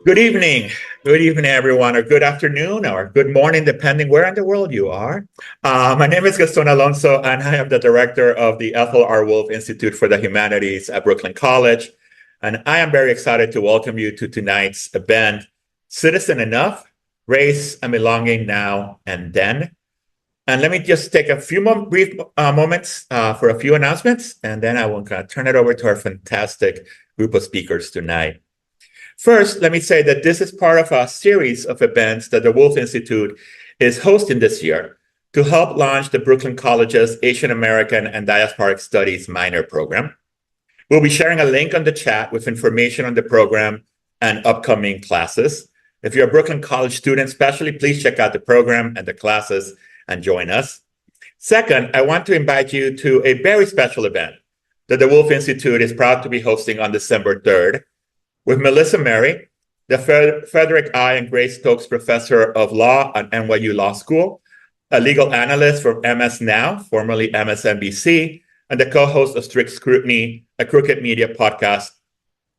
Good evening. Good evening, everyone, or good afternoon, or good morning, depending where in the world you are. My name is Gaston Alonso, and I am the director of the Ethel R. Wolf Institute for the Humanities at Brooklyn College. And I am very excited to welcome you to tonight's event, Citizen Enough, Race and Belonging Now and Then. And let me just take a few brief moments for a few announcements, and then I will turn it over to our fantastic group of speakers tonight. First, let me say that this is part of a series of events that the Wolf Institute is hosting this year to help launch the Brooklyn College's Asian American and Diasporic Studies minor program. We'll be sharing a link on the chat with information on the program and upcoming classes. If you're a Brooklyn College student, especially, please check out the program and the classes and join us. Second, I want to invite you to a very special event that the Wolf Institute is proud to be hosting on December 3rd. With Melissa Mary, the Frederick I. and Grace Stokes Professor of Law at NYU Law School, a legal analyst from MS Now, formerly MSNBC, and the co-host of Strict Scrutiny, a Crooked Media podcast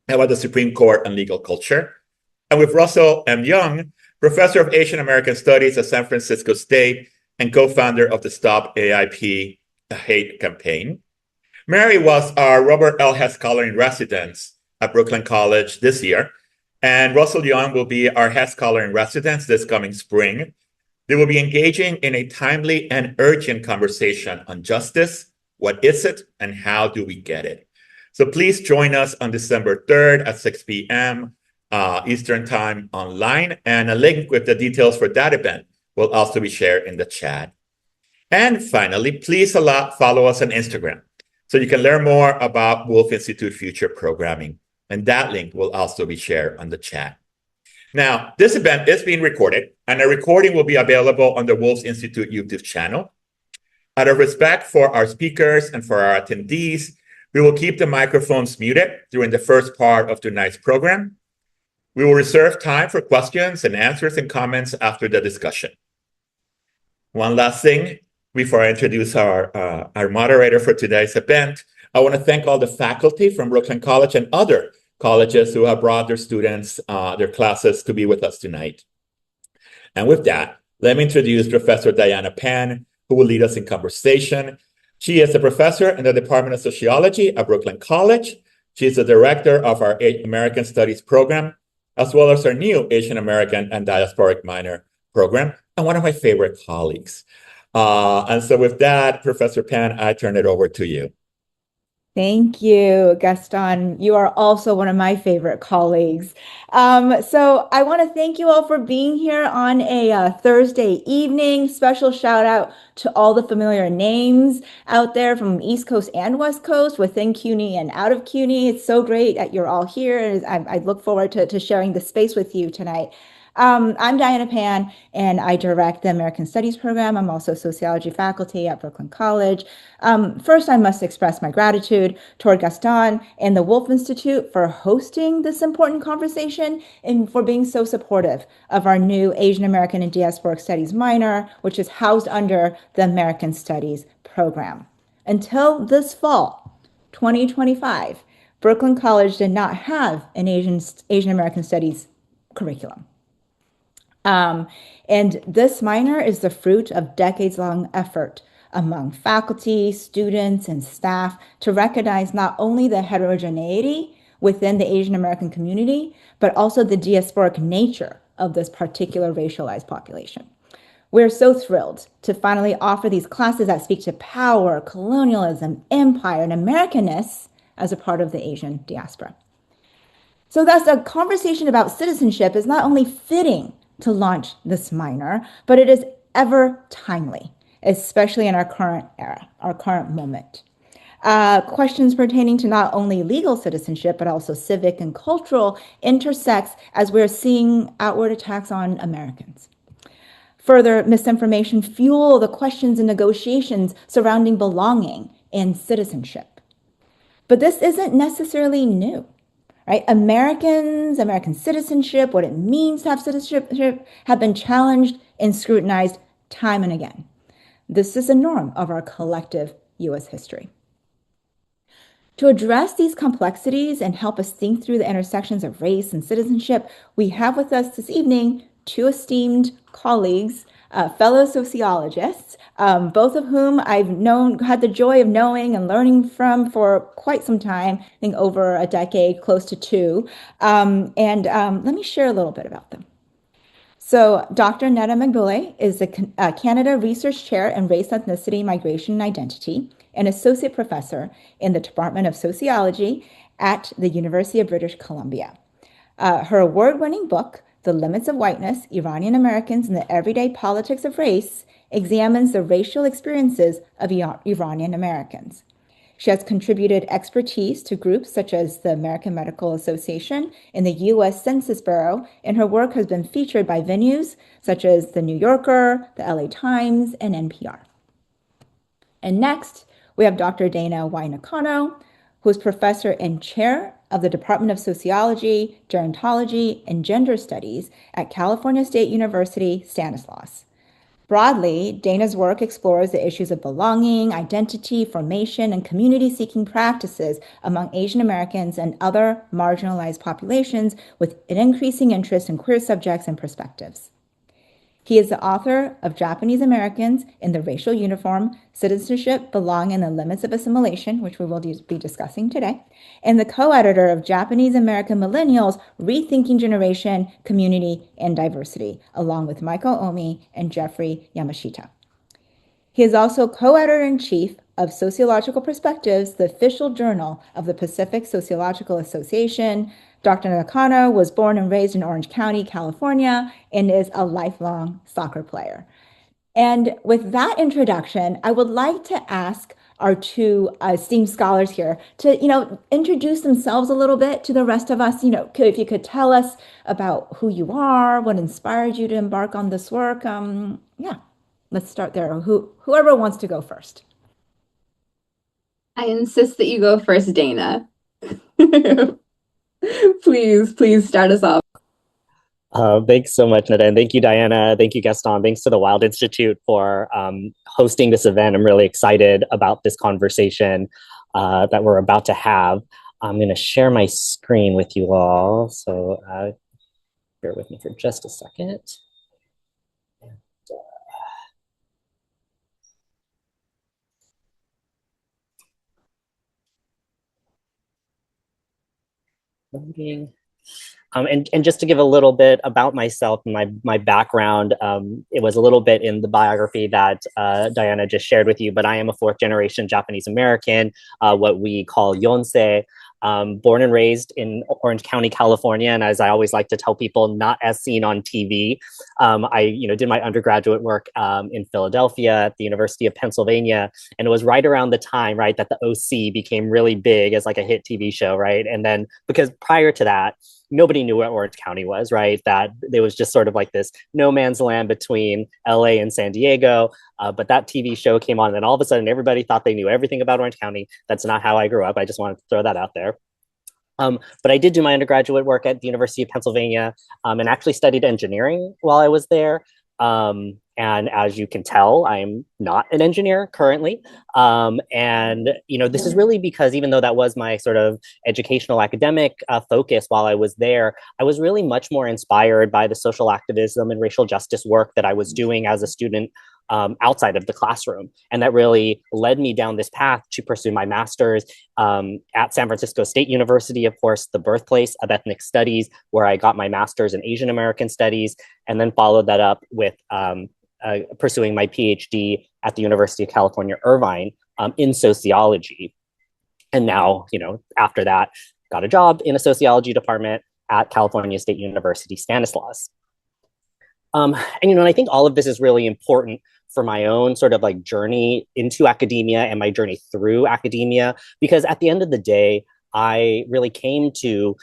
about the Supreme Court and legal culture. And with Russell M. Young, Professor of Asian American Studies at San Francisco State and co-founder of the Stop AIP Hate campaign. Mary was our Robert L. Hess Scholar in Residence at Brooklyn College this year, and Russell Young will be our Hess Scholar in Residence this coming spring. They will be engaging in a timely and urgent conversation on justice, what is it, and how do we get it? So please join us on December 3rd at 6 p.m. Eastern Time online, and a link with the details for that event will also be shared in the chat. And finally, please follow us on Instagram so you can learn more about Wolf Institute future programming. And that link will also be shared on the chat. Now, this event is being recorded, and a recording will be available on the Wolf Institute YouTube channel. Out of respect for our speakers and for our attendees, we will keep the microphones muted during the first part of tonight's program. We will reserve time for questions and answers and comments after the discussion. One last thing before I introduce our moderator for today's event, I want to thank all the faculty from Brooklyn College and other colleges who have brought their students, their classes to be with us tonight. And with that, let me introduce Professor Diana Pan, who will lead us in conversation. She is a professor in the Department of Sociology at Brooklyn College. She is the director of our American Studies program, as well as our new Asian American and Diasporic minor program, and one of my favorite colleagues. And so with that, Professor Pan, I turn it over to you. Thank you, Gaston. You are also one of my favorite colleagues. So I want to thank you all for being here on a Thursday evening. Special shout out to all the familiar names out there from East Coast and West Coast, within CUNY and out of CUNY. It's so great that you're all here. I look forward to sharing the space with you tonight. I'm Diana Pan, and I direct the American Studies program. I'm also sociology faculty at Brooklyn College. First, I must express my gratitude toward Gaston and the Wolf Institute for hosting this important conversation and for being so supportive of our new Asian American and Diasporic Studies minor, which is housed under the American Studies program. Until this fall, 2025, Brooklyn College did not have an Asian American Studies curriculum. And this minor is the fruit of decades-long effort among faculty, students, and staff to recognize not only the heterogeneity within the Asian American community, but also the diasporic nature of this particular racialized population. We're so thrilled to finally offer these classes that speak to power, colonialism, empire, and Americanness as a part of the Asian diaspora. So thus, a conversation about citizenship is not only fitting to launch this minor, but it is ever timely, especially in our current era, our current moment. Questions pertaining to not only legal citizenship, but also civic and cultural intersects as we're seeing outward attacks on Americans. Further misinformation fuel the questions and negotiations surrounding belonging and citizenship. But this isn't necessarily new. Right? American citizenship, what it means to have citizenship, have been challenged and scrutinized time and again. This is a norm of our collective U.S. history. To address these complexities and help us think through the intersections of race and citizenship, we have with us this evening two esteemed colleagues, fellow sociologists, both of whom had the joy of knowing and learning from for quite some time, I think over a decade, close to two. Let me share a little bit about them. So, Dr. Neda Maghbouleh is the Canada Research Chair in Race, Ethnicity, Migration, and Identity, and Associate Professor in the Department of Sociology at the University of British Columbia. Her award winning book, The Limits of Whiteness, Iranian Americans and the Everyday Politics of Race, examines the racial experiences of Iranian Americans. She has contributed expertise to groups such as the American Medical Association and the U.S. Census Bureau, and her work has been featured by venues such as The New Yorker, the LA Times, and NPR. And next, we have Dr. Dana Y. Nakano, who is professor and chair of the Department of Sociology, Gerontology, and Gender Studies at California State University, Stanislaus. Broadly, Dana's work explores the issues of belonging, identity, formation, and community-seeking practices among Asian Americans and other marginalized populations with an increasing interest in queer subjects and perspectives. He is the author of Japanese Americans in the Racial Uniform, Citizenship, Belonging, and the Limits of Assimilation, which we will be discussing today, and the co-editor of Japanese American Millennials, Rethinking Generation, Community, and Diversity, along with Michael Omi and Jeffrey Yamashita. He is also co-editor-in-chief of Sociological Perspectives, the official journal of the Pacific Sociological Association. Dr. Nakano was born and raised in Orange County, California, and is a lifelong soccer player. And with that introduction, I would like to ask our two esteemed scholars here to, introduce themselves a little bit to the rest of us. If you could tell us about who you are, what inspired you to embark on this work. Let's start there. Whoever wants to go first. I insist that you go first, Dana. Please start us off. Thanks so much, Neda, and thank you, Diana. Thank you, Gaston. Thanks to the Wild Institute for hosting this event. I'm really excited about this conversation that we're about to have. I'm going to share my screen with you all, so bear with me for just a second. Loading. And just to give a little bit about myself and my background, it was a little bit in the biography that Diana just shared with you, but I am a fourth generation Japanese American, what we call Yonsei, born and raised in Orange County, California. And as I always like to tell people, not as seen on TV. I did my undergraduate work in Philadelphia at the University of Pennsylvania. And it was right around the time, right, that the OC became really big as like a hit TV show, right? And then because prior to that, nobody knew where Orange County was, right? That there was just sort of like this no man's land between LA and San Diego. But that TV show came on, and then all of a sudden everybody thought they knew everything about Orange County. That's not how I grew up. I just wanted to throw that out there. But I did do my undergraduate work at the University of Pennsylvania and actually studied engineering while I was there. And as you can tell, I'm not an engineer currently. This is really because even though that was my sort of educational academic focus while I was there, I was really much more inspired by the social activism and racial justice work that I was doing as a student outside of the classroom. And that really led me down this path to pursue my master's at San Francisco State University, of course, the birthplace of ethnic studies, where I got my master's in Asian American studies, and then followed that up with pursuing my PhD at the University of California, Irvine in sociology. And now, after that, got a job in a sociology department at California State University, Stanislaus. And I think all of this is really important for my own sort of like journey into academia and my journey through academia, because at the end of the day, I really came to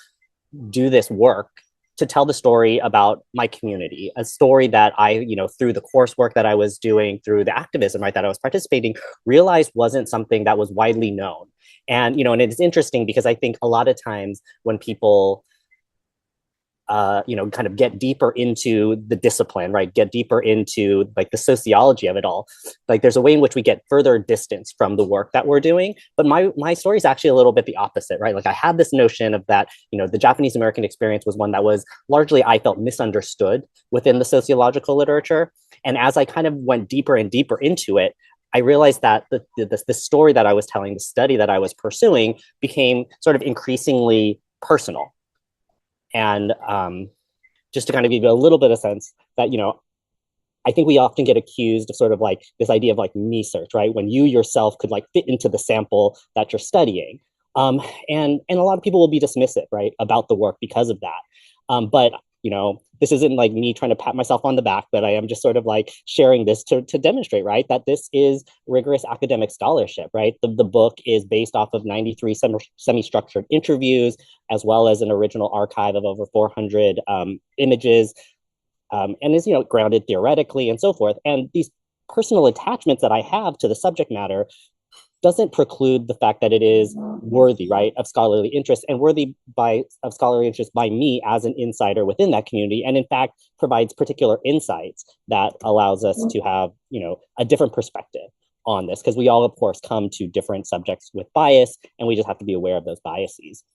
do this work to tell the story about my community, a story that I, through the coursework that I was doing, through the activism, right, that I was participating, realized wasn't something that was widely known. And, and it's interesting because I think a lot of times when people kind of get deeper into the discipline, right? Get deeper into like the sociology of it all. Like there's a way in which we get further distance from the work that we're doing. But my story is actually a little bit the opposite, right? Like I had this notion of that, the Japanese American experience was one that was largely, I felt, misunderstood within the sociological literature. And as I kind of went deeper and deeper into it, I realized that the story that I was telling, the study that I was pursuing became sort of increasingly personal. And just to kind of give you a little bit of sense that, I think we often get accused of sort of like this idea of like me search, right? When you yourself could like fit into the sample that you're studying. And a lot of people will be dismissive, right, about the work because of that. But this isn't like me trying to pat myself on the back, but I am just sort of like sharing this to demonstrate, right, that this is rigorous academic scholarship, right? The book is based off of 93 semi-structured interviews, as well as an original archive of over 400 images, and is, grounded theoretically and so forth. And these personal attachments that I have to the subject matter doesn't preclude the fact that it is worthy, right, of scholarly interest, and worthy of scholarly interest by me as an insider within that community, and in fact provides particular insights that allows us to have, a different perspective on this, because we all, of course, come to different subjects with bias, and we just have to be aware of those biases.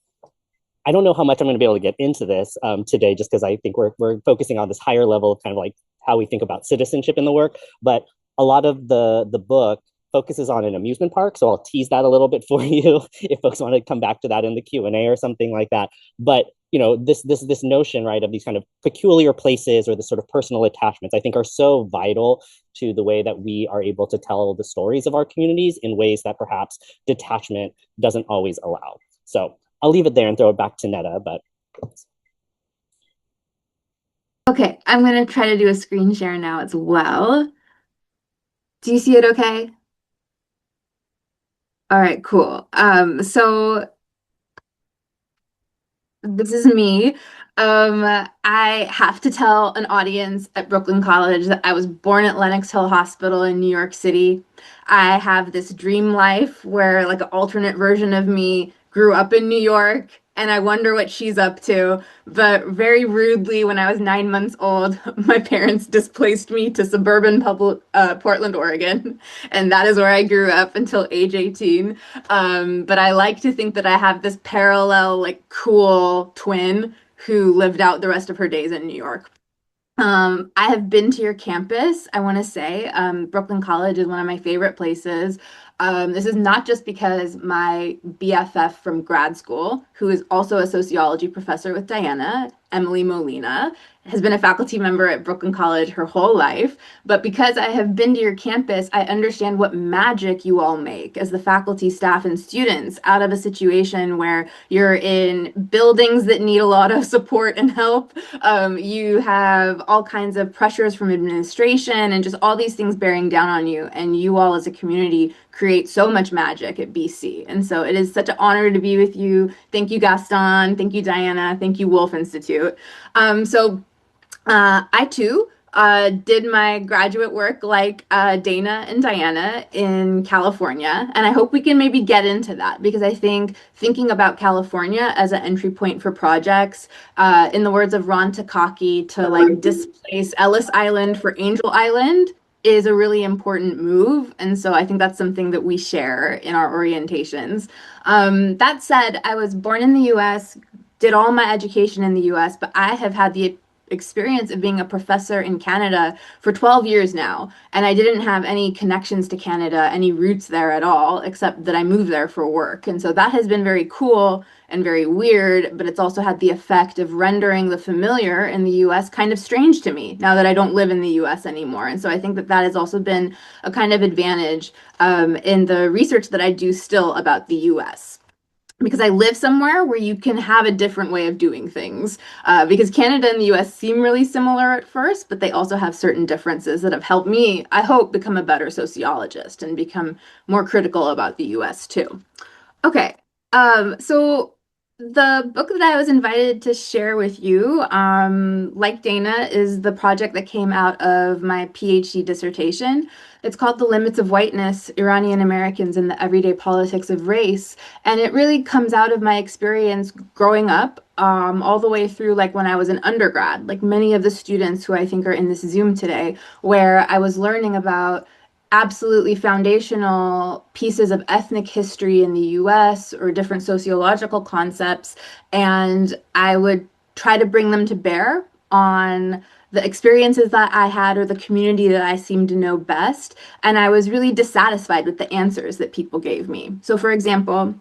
I don't know how much I'm going to be able to get into this today, just because I think we're focusing on this higher level of kind of like how we think about citizenship in the work, but a lot of the book focuses on an amusement park, so I'll tease that a little bit for you if folks want to come back to that in the Q&A or something like that. But this notion, right, of these kind of peculiar places or the sort of personal attachments, I think are so vital to the way that we are able to tell the stories of our communities in ways that perhaps detachment doesn't always allow. So I'll leave it there and throw it back to Neda. But okay, I'm gonna try to do a screen share now as well. Do you see it okay? All right, cool. So this is me. I have to tell an audience at Brooklyn College that I was born at Lenox Hill Hospital in New York City. I have this dream life where like an alternate version of me grew up in New York, and I wonder what she's up to. But very rudely, when I was 9 months old, my parents displaced me to suburban Portland, Oregon, and that is where I grew up until age 18. But I like to think that I have this parallel, like, cool twin who lived out the rest of her days in New York. I have been to your campus, I want to say. Brooklyn College is one of my favorite places. This is not just because my BFF from grad school, who is also a sociology professor with Diana, Emily Molina, has been a faculty member at Brooklyn College her whole life, but because I have been to your campus, I understand what magic you all make as the faculty, staff, and students out of a situation where you're in buildings that need a lot of support and help. You have all kinds of pressures from administration and just all these things bearing down on you, and you all as a community create so much magic at BC. And so it is such an honor to be with you. Thank you, Gaston. Thank you, Diana. Thank you, Wolf Institute. I too did my graduate work like Dana and Diana in California, and I hope we can maybe get into that, because I think thinking about California as an entry point for projects, in the words of Ron Takaki, to like displace Ellis Island for Angel Island is a really important move, and so I think that's something that we share in our orientations. That said, I was born in the U.S., did all my education in the US, but I have had the experience of being a professor in Canada for 12 years now, and I didn't have any connections to Canada, any roots there at all, except that I moved there for work. And so that has been very cool and very weird, but it's also had the effect of rendering the familiar in the US kind of strange to me now that I don't live in the US anymore. And so I think that that has also been a kind of advantage in the research that I do still about the US, because I live somewhere where you can have a different way of doing things. Because Canada and the US seem really similar at first, but they also have certain differences that have helped me, I hope, become a better sociologist and become more critical about the US too. Okay, so The book that I was invited to share with you, like Dana, is the project that came out of my PhD dissertation. It's called The Limits of Whiteness, Iranian Americans and the Everyday Politics of Race. And it really comes out of my experience growing up, all the way through like when I was an undergrad, like many of the students who I think are in this Zoom today, where I was learning about absolutely foundational pieces of ethnic history in the US or different sociological concepts. And I would try to bring them to bear on the experiences that I had or the community that I seemed to know best. And I was really dissatisfied with the answers that people gave me. So, for example,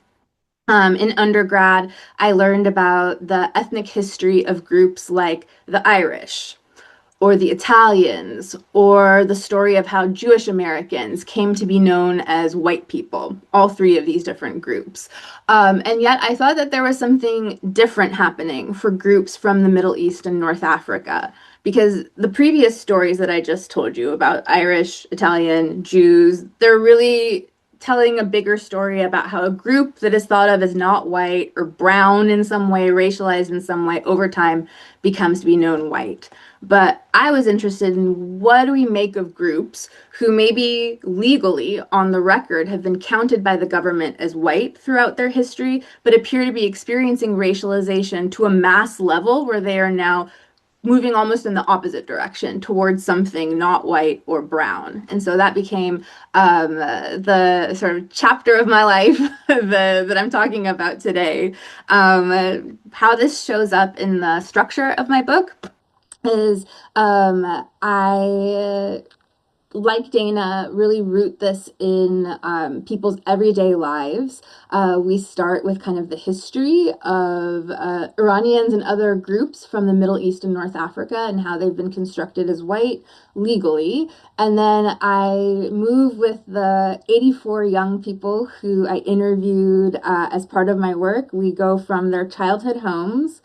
in undergrad, I learned about the ethnic history of groups like the Irish, or the Italians, or the story of how Jewish Americans came to be known as white people, all three of these different groups. And yet I thought that there was something different happening for groups from the Middle East and North Africa, because the previous stories that I just told you about Irish, Italian, Jews, they're really telling a bigger story about how a group that is thought of as not white or brown in some way, racialized in some way, over time becomes to be known white. But I was interested in what do we make of groups who maybe legally on the record have been counted by the government as white throughout their history, but appear to be experiencing racialization to a mass level where they are now moving almost in the opposite direction towards something not white or brown. And so that became the sort of chapter of my life that I'm talking about today. How this shows up in the structure of my book is I, like Dana, really root this in people's everyday lives. We start with kind of the history of Iranians and other groups from the Middle East and North Africa and how they've been constructed as white legally. And then I move with the 84 young people who I interviewed as part of my work. We go from their childhood homes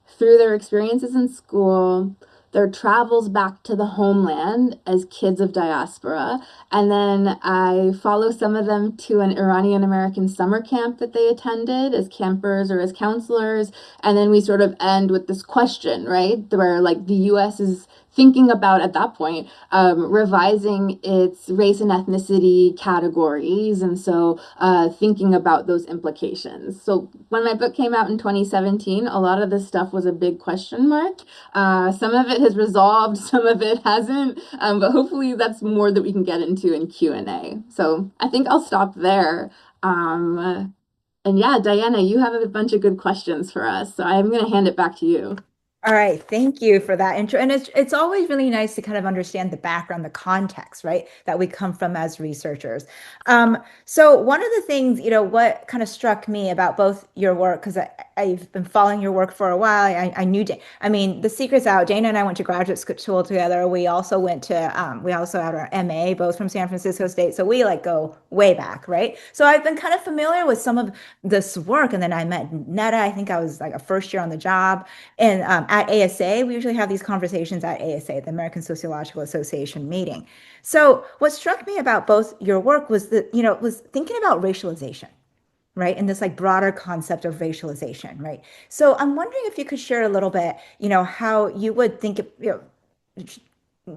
through their experiences in school, their travels back to the homeland as kids of diaspora. And then I follow some of them to an Iranian American summer camp that they attended as campers or as counselors. And then we sort of end with this question, right? Where like the US is thinking about at that point revising its race and ethnicity categories, and so thinking about those implications. So when my book came out in 2017, a lot of this stuff was a big question mark. Some of it has resolved, some of it hasn't, but hopefully that's more that we can get into in Q&A. So I think I'll stop there. And yeah, Diana, you have a bunch of good questions for us, so I'm going to hand it back to you. All right, thank you for that intro. And it's always really nice to kind of understand the background, the context, right, that we come from as researchers. So one of the things, what kind of struck me about both your work, because I've been following your work for a while. I knew, I mean, the secret's out. Dana and I went to graduate school together. We also we also had our MA, both from San Francisco State. So we like go way back, right? So I've been kind of familiar with some of this work. And then I met Neda. I think I was like a first year on the job. And at ASA, we usually have these conversations at ASA, the American Sociological Association meeting. So what struck me about both your work was that, was thinking about racialization, right? And this like broader concept of racialization, right? So I'm wondering if you could share a little bit, how you would think,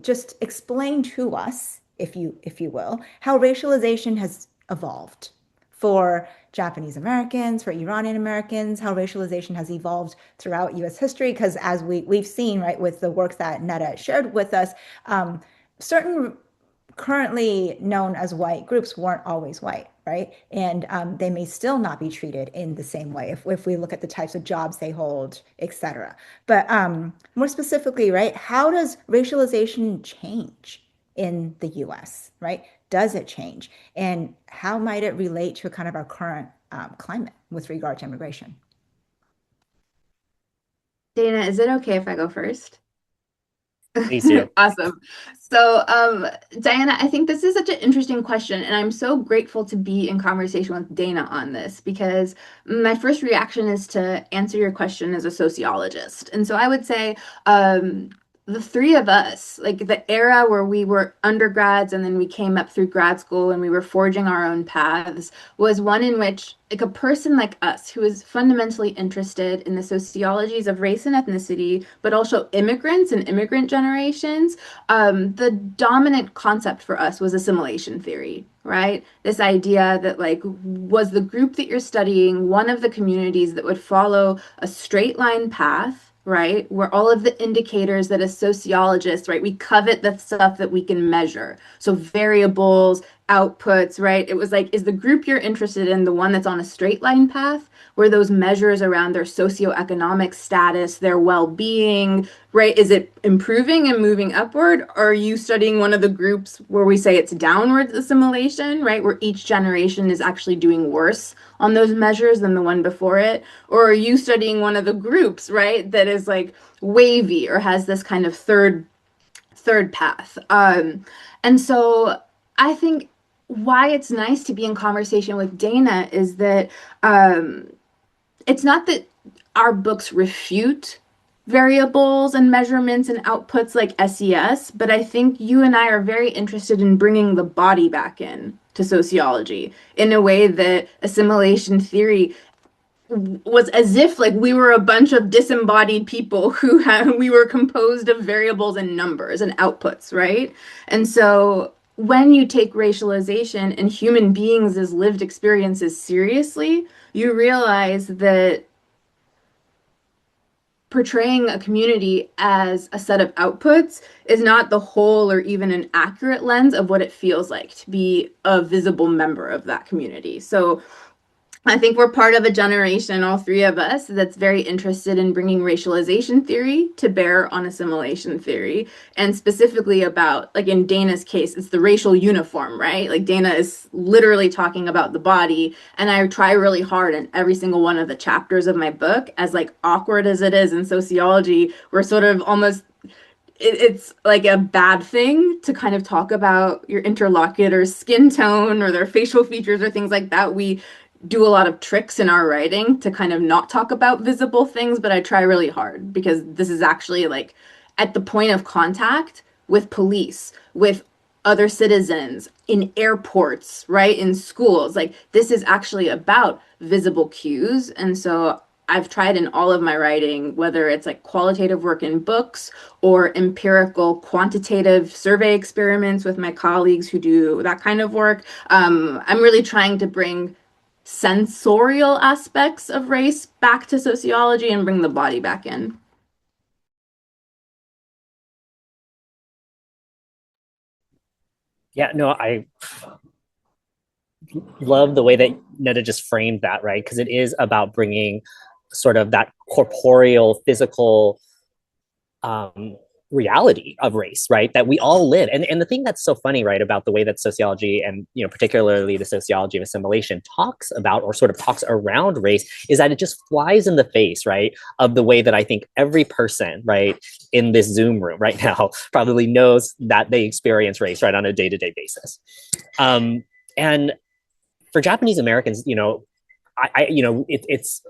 just explain to us, if you will, how racialization has evolved for Japanese Americans, for Iranian Americans, how racialization has evolved throughout US history. Because as we've seen, right, with the work that Neda shared with us, certain currently known as white groups weren't always white, right? And they may still not be treated in the same way if we look at the types of jobs they hold, et cetera. But more specifically, right, how does racialization change in the US, right? Does it change? And how might it relate to kind of our current climate with regard to immigration? Dana, is it okay if I go first? Please do. Awesome. So, Diana, I think this is such an interesting question, and I'm so grateful to be in conversation with Dana on this because my first reaction is to answer your question as a sociologist. And so I would say, the three of us, like the era where we were undergrads and then we came up through grad school and we were forging our own paths, was one in which, like, a person like us who is fundamentally interested in the sociologies of race and ethnicity, but also immigrants and immigrant generations, the dominant concept for us was assimilation theory, right? This idea that, like, was the group that you're studying one of the communities that would follow a straight line path, right? Where all of the indicators that as sociologists, right, we covet the stuff that we can measure. So variables, outputs, right? It was like, is the group you're interested in the one that's on a straight line path, where those measures around their socioeconomic status, their well-being, right? Is it improving and moving upward? Or are you studying one of the groups where we say it's downward assimilation, right? Where each generation is actually doing worse on those measures than the one before it? Or are you studying one of the groups, right, that is like wavy or has this kind of third path? And so I think why it's nice to be in conversation with Dana is that it's not that our books refute variables and measurements and outputs like SES, but I think you and I are very interested in bringing the body back in to sociology in a way that assimilation theory was as if like we were a bunch of disembodied people who we were composed of variables and numbers and outputs, right? And so when you take racialization and human beings as lived experiences seriously, you realize that portraying a community as a set of outputs is not the whole or even an accurate lens of what it feels like to be a visible member of that community. So I think we're part of a generation, all three of us, that's very interested in bringing racialization theory to bear on assimilation theory. And specifically about, like in Dana's case, it's the racial uniform, right? Like Dana is literally talking about the body. And I try really hard in every single one of the chapters of my book, as like awkward as it is in sociology, we're sort of almost it's like a bad thing to kind of talk about your interlocutor's skin tone or their facial features or things like that. We do a lot of tricks in our writing to kind of not talk about visible things, but I try really hard because this is actually like at the point of contact with police, with other citizens, in airports, right? In schools. Like this is actually about visible cues. And so I've tried in all of my writing, whether it's like qualitative work in books or empirical quantitative survey experiments with my colleagues who do that kind of work. I'm really trying to bring sensorial aspects of race back to sociology and bring the body back in. Yeah, no, I love the way that Neda just framed that, right? Because it is about bringing sort of that corporeal, physical reality of race, right? That we all live. And the thing that's so funny, right, about the way that sociology and, you know, particularly the sociology of assimilation talks about or sort of talks around race is that it just flies in the face, right, of the way that I think every person, right, in this Zoom room right now probably knows that they experience race, right, on a day-to-day basis. And for Japanese Americans, you know, it's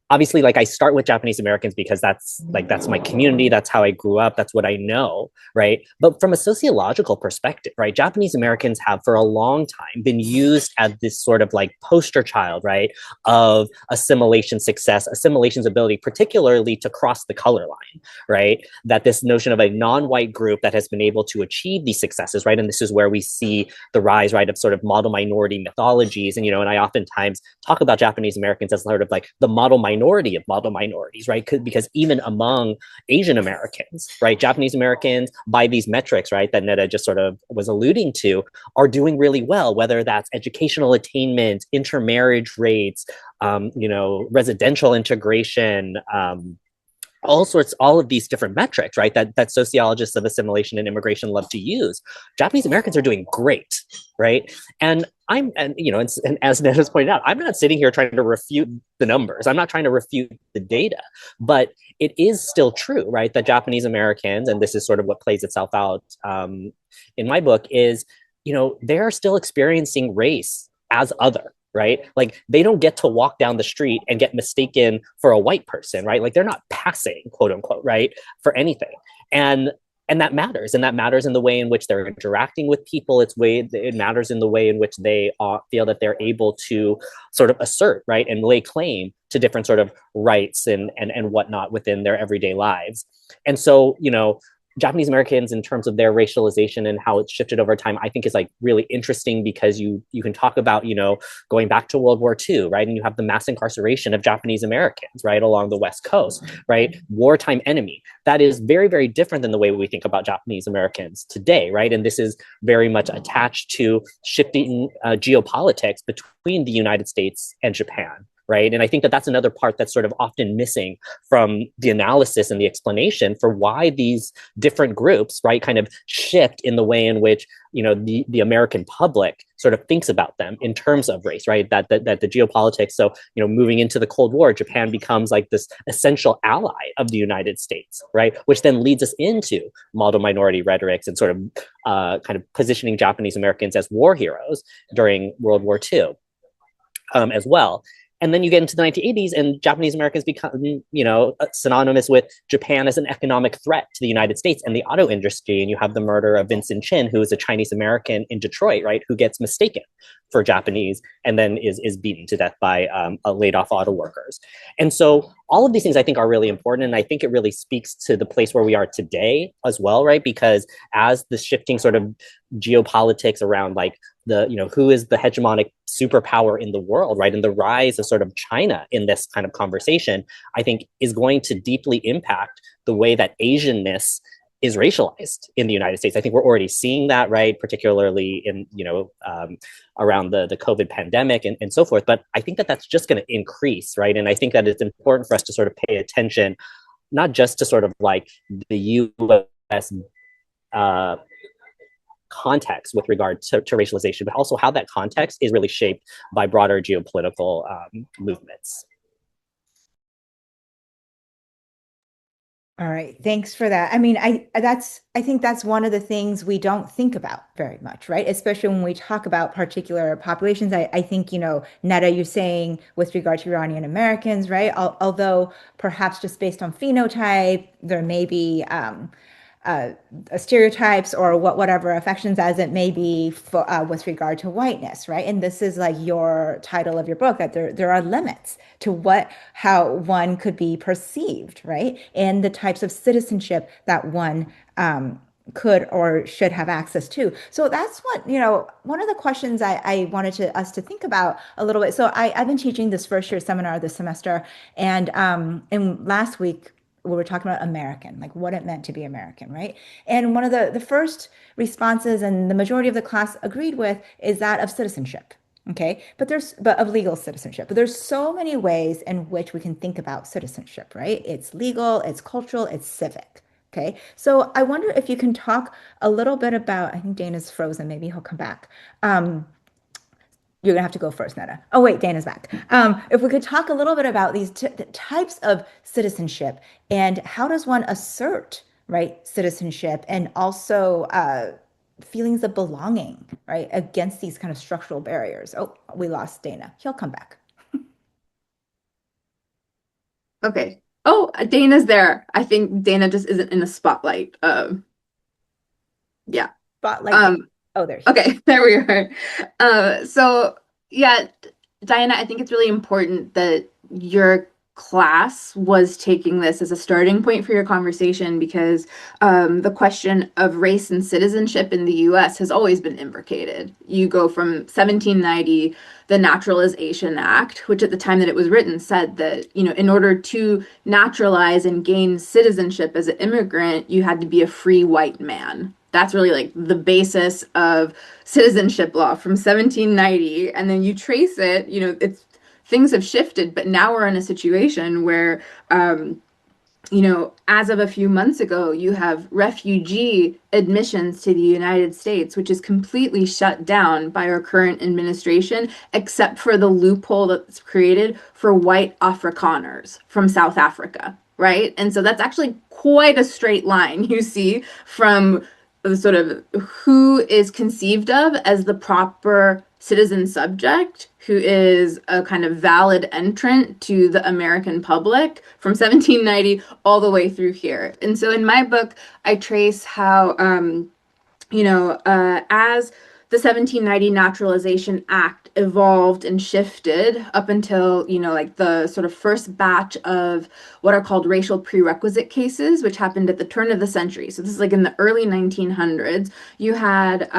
obviously, like, I start with Japanese Americans because that's my community, that's how I grew up, that's what I know, right? But from a sociological perspective, right, Japanese Americans have for a long time been used as this sort of like poster child, right, of assimilation success, assimilation's ability, particularly to cross the color line, right? That this notion of a non-white group that has been able to achieve these successes, right? And this is where we see the rise, right, of sort of model minority mythologies. And, you know, and I oftentimes talk about Japanese Americans as sort of like the model minority of model minorities, right? Because even among Asian Americans, right, Japanese Americans, by these metrics, right, that Neda just sort of was alluding to, are doing really well, whether that's educational attainment, intermarriage rates, you know, residential integration, all of these different metrics, right, that sociologists of assimilation and immigration love to use. Japanese Americans are doing great, right? And you know, and as Ned has pointed out, I'm not sitting here trying to refute the numbers. I'm not trying to refute the data, but it is still true, right, that Japanese Americans, and this is sort of what plays itself out in my book, is, you know, they're still experiencing race as other, right? Like they don't get to walk down the street and get mistaken for a white person, right? Like they're not passing, quote unquote, right, for anything. And that matters, and that matters in the way in which they're interacting with people. It matters in the way in which they feel that they're able to sort of assert, right, and lay claim to different sort of rights and whatnot within their everyday lives. And so, you know, Japanese Americans, in terms of their racialization and how it's shifted over time, I think is like really interesting, because you can talk about, you know, going back to World War II, right? And you have the mass incarceration of Japanese Americans, right, along the West Coast, right? Wartime enemy. That is very, very different than the way we think about Japanese Americans today, right? And this is very much attached to shifting geopolitics between the United States and Japan, right? And I think that that's another part that's sort of often missing from the analysis and the explanation for why these different groups, right, kind of shift in the way in which, you know, the American public sort of thinks about them in terms of race, right? That the geopolitics. So, you know, moving into the Cold War, Japan becomes like this essential ally of the United States, right? Which then leads us into model minority rhetorics and sort of kind of positioning Japanese Americans as war heroes during World War II as well. And then you get into the 1980s and Japanese Americans become, you know, synonymous with Japan as an economic threat to the United States and the auto industry. And you have the murder of Vincent Chin, who is a Chinese American in Detroit, right, who gets mistaken for Japanese and then is beaten to death by laid off auto workers. And so all of these things I think are really important. And I think it really speaks to the place where we are today as well, right? Because as the shifting sort of geopolitics around like who is the hegemonic superpower in the world, right? And the rise of sort of China in this kind of conversation, I think is going to deeply impact the way that Asianness is racialized in the United States. I think we're already seeing that, right? Particularly in, around the COVID pandemic and so forth. But I think that that's just going to increase, right? And I think that it's important for us to sort of pay attention, not just to sort of like the U.S. Context with regard to racialization, but also how that context is really shaped by broader geopolitical movements. All right, thanks for that. I mean, I think that's one of the things we don't think about very much, right? Especially when we talk about particular populations. I think, Neda, you're saying with regard to Iranian Americans, right? Although perhaps just based on phenotype, there may be stereotypes or whatever affections as it may be with regard to whiteness, right? And this is like your title of your book, that there are limits to how one could be perceived, right? And the types of citizenship that one could or should have access to. So that's what, one of the questions I wanted us to think about a little bit. So I've been teaching this first year seminar this semester, and last week, we were talking about American, like what it meant to be American, right? And one of the first responses, and the majority of the class agreed with, is that of citizenship. Okay, but of legal citizenship. But there's so many ways in which we can think about citizenship, right? It's legal, it's cultural, it's civic. Okay, so I wonder if you can talk a little bit about, I think Dana's frozen, maybe he'll come back. You're gonna have to go first, Neda. Oh wait, Dana's back. If we could talk a little bit about these types of citizenship and how does one assert, right, citizenship, and also feelings of belonging, right, against these kind of structural barriers. Oh, we lost Dana. He'll come back. Okay. Oh, Dana's there. I think Dana just isn't in the spotlight. Yeah. Spotlight. Oh, there. Okay, there we are. So yeah, Diana, I think it's really important that your class was taking this as a starting point for your conversation, because the question of race and citizenship in the US has always been imbricated. You go from 1790, the Naturalization Act, which at the time that it was written said that, in order to naturalize and gain citizenship as an immigrant, you had to be a free white man. That's really like the basis of citizenship law from 1790. And then you trace it, things have shifted, but now we're in a situation where, as of a few months ago, you have refugee admissions to the United States, which is completely shut down by our current administration, except for the loophole that's created for white Afrikaners from South Africa, right? And so that's actually quite a straight line you see from the sort of who is conceived of as the proper citizen subject who is a kind of valid entrant to the American public from 1790 all the way through here. And so in my book, I trace how, as the 1790 Naturalization Act evolved and shifted up until, like the sort of first batch of what are called racial prerequisite cases, which happened at the turn of the century. So this is like in the early 1900s. You had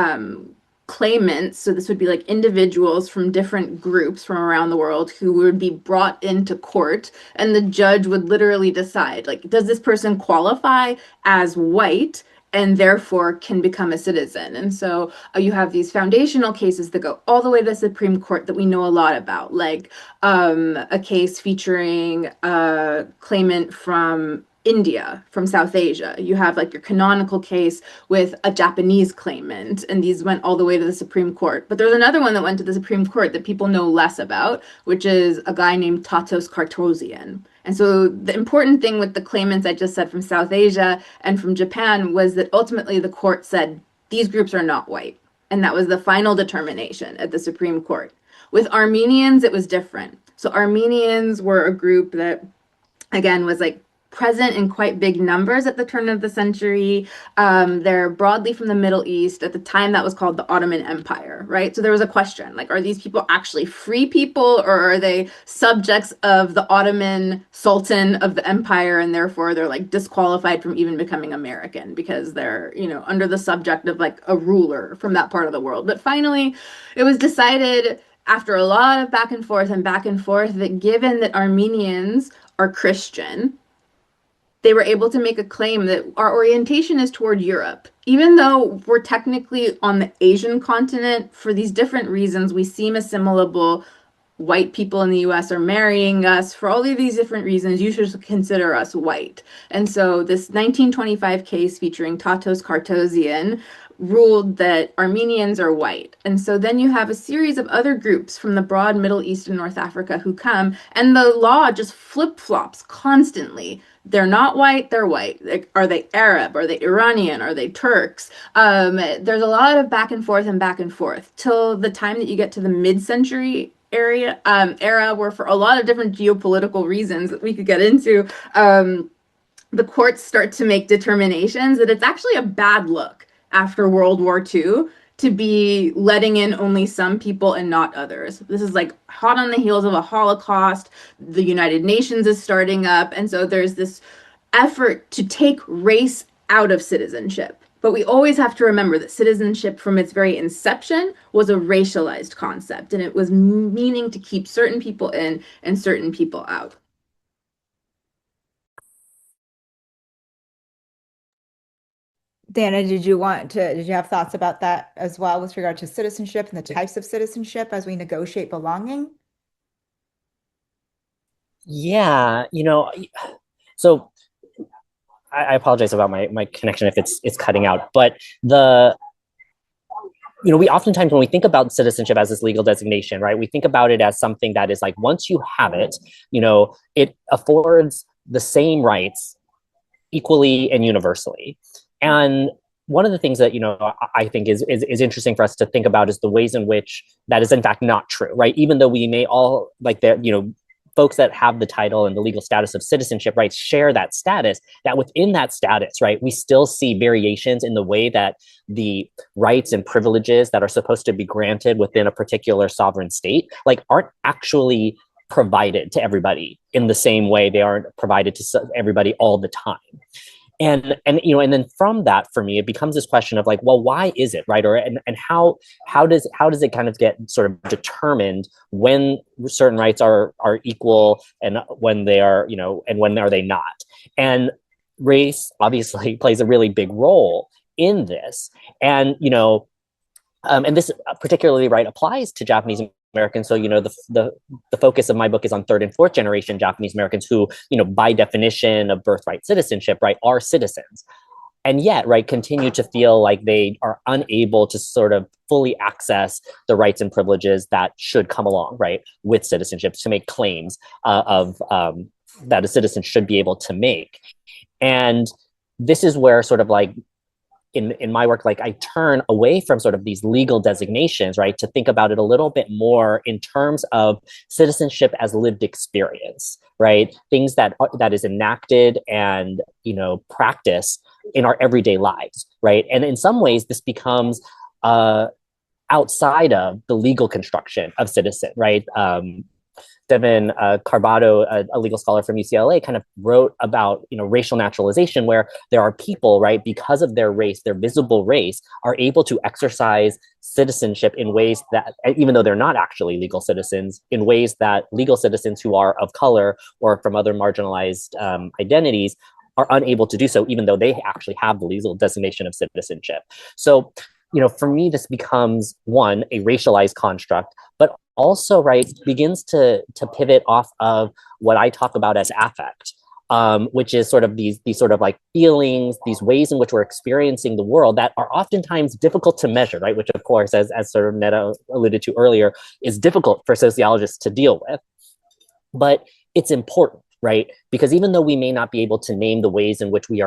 claimants, so this would be like individuals from different groups from around the world who would be brought into court, and the judge would literally decide, like, does this person qualify as white and therefore can become a citizen? And so you have these foundational cases that go all the way to the Supreme Court that we know a lot about, like a case featuring a claimant from India, from South Asia. You have like your canonical case with a Japanese claimant, and these went all the way to the Supreme Court. But there's another one that went to the Supreme Court that people know less about, which is a guy named Tatos Kartosian. And so the important thing with the claimants I just said from South Asia and from Japan was that ultimately the court said these groups are not white. And that was the final determination at the Supreme Court. With Armenians, it was different. So Armenians were a group that, again, was like present in quite big numbers at the turn of the century. They're broadly from the Middle East. At the time, that was called the Ottoman Empire, right? So there was a question, like, are these people actually free people, or are they subjects of the Ottoman Sultan of the empire, and therefore they're like disqualified from even becoming American because they're, under the subject of like a ruler from that part of the world. But finally, it was decided after a lot of back and forth that given that Armenians are Christian, they were able to make a claim that our orientation is toward Europe. Even though we're technically on the Asian continent, for these different reasons, we seem assimilable. White people in the US are marrying us. For all of these different reasons, you should consider us white. And so this 1925 case featuring Tatos Kartosian ruled that Armenians are white. And so then you have a series of other groups from the broad Middle East and North Africa who come, and the law just flip-flops constantly. They're not white, they're white. Like, are they Arab? Are they Iranian? Are they Turks? There's a lot of back and forth till the time that you get to the mid-century era where, for a lot of different geopolitical reasons that we could get into, the courts start to make determinations that it's actually a bad look after World War II to be letting in only some people and not others. This is like hot on the heels of a Holocaust. The United Nations is starting up. And so there's this effort to take race out of citizenship. But we always have to remember that citizenship from its very inception was a racialized concept, and it was meaning to keep certain people in and certain people out. Dana, did you have thoughts about that as well with regard to citizenship and the types of citizenship as we negotiate belonging? Yeah, so I apologize about my connection if it's cutting out, but we oftentimes, when we think about citizenship as this legal designation, right, we think about it as something that is like, once you have it, it affords the same rights equally and universally. And one of the things that, I think is interesting for us to think about is the ways in which that is in fact not true, right? Even though we may all, like, folks that have the title and the legal status of citizenship rights share that status, that within that status, right, we still see variations in the way that the rights and privileges that are supposed to be granted within a particular sovereign state, like, aren't actually provided to everybody in the same way they aren't provided to everybody all the time. And then from that, for me, it becomes this question of like, well, why is it, right? And how does it kind of get sort of determined when certain rights are equal and when they are, and when are they not? And race obviously plays a really big role in this. And and this particularly, right, applies to Japanese Americans. So, the focus of my book is on third and fourth generation Japanese Americans who, by definition of birthright citizenship, right, are citizens. And yet, right, continue to feel like they are unable to sort of fully access the rights and privileges that should come along, right, with citizenship, to make claims that a citizen should be able to make. And this is where sort of like in my work, like I turn away from sort of these legal designations, right, to think about it a little bit more in terms of citizenship as lived experience, right? Things that is enacted and, practice in our everyday lives, right? And in some ways, this becomes outside of the legal construction of citizen, right? Devin Carbado, a legal scholar from UCLA, kind of wrote about racial naturalization, where there are people, right, because of their race, their visible race, are able to exercise citizenship in ways that, even though they're not actually legal citizens, in ways that legal citizens who are of color or from other marginalized identities are unable to do so, even though they actually have the legal designation of citizenship. So, for me, this becomes, one, a racialized construct, but also, right, begins to pivot off of what I talk about as affect, which is sort of these sort of like feelings, these ways in which we're experiencing the world that are oftentimes difficult to measure, right? Which, of course, as sort of Neda alluded to earlier, is difficult for sociologists to deal with. But it's important, right? Because even though we may not be able to name the ways in which we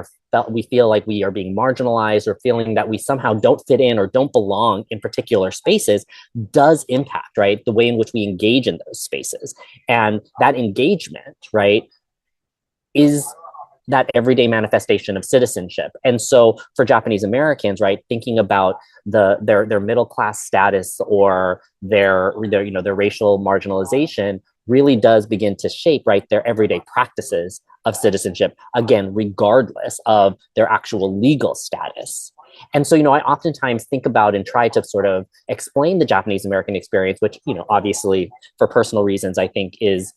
feel like we are being marginalized, or feeling that we somehow don't fit in or don't belong in particular spaces, does impact, right, the way in which we engage in those spaces. And that engagement, right, is that everyday manifestation of citizenship. And so for Japanese Americans, right, thinking about their middle class status or their racial marginalization really does begin to shape, right, their everyday practices of citizenship, again, regardless of their actual legal status. And so, I oftentimes think about and try to sort of explain the Japanese American experience, which, obviously for personal reasons, I think is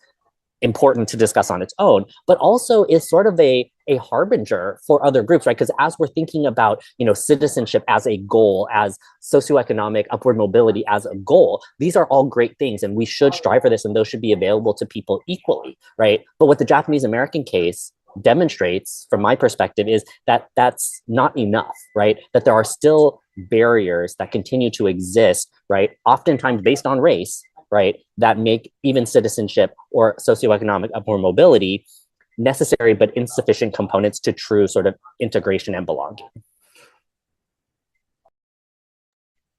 important to discuss on its own, but also is sort of a harbinger for other groups, right? Because as we're thinking about, citizenship as a goal, as socioeconomic upward mobility as a goal, these are all great things, and we should strive for this, and those should be available to people equally, right? But what the Japanese American case demonstrates, from my perspective, is that that's not enough, right? That there are still barriers that continue to exist, right? Oftentimes based on race, right, that make even citizenship or socioeconomic upward mobility necessary but insufficient components to true sort of integration and belonging.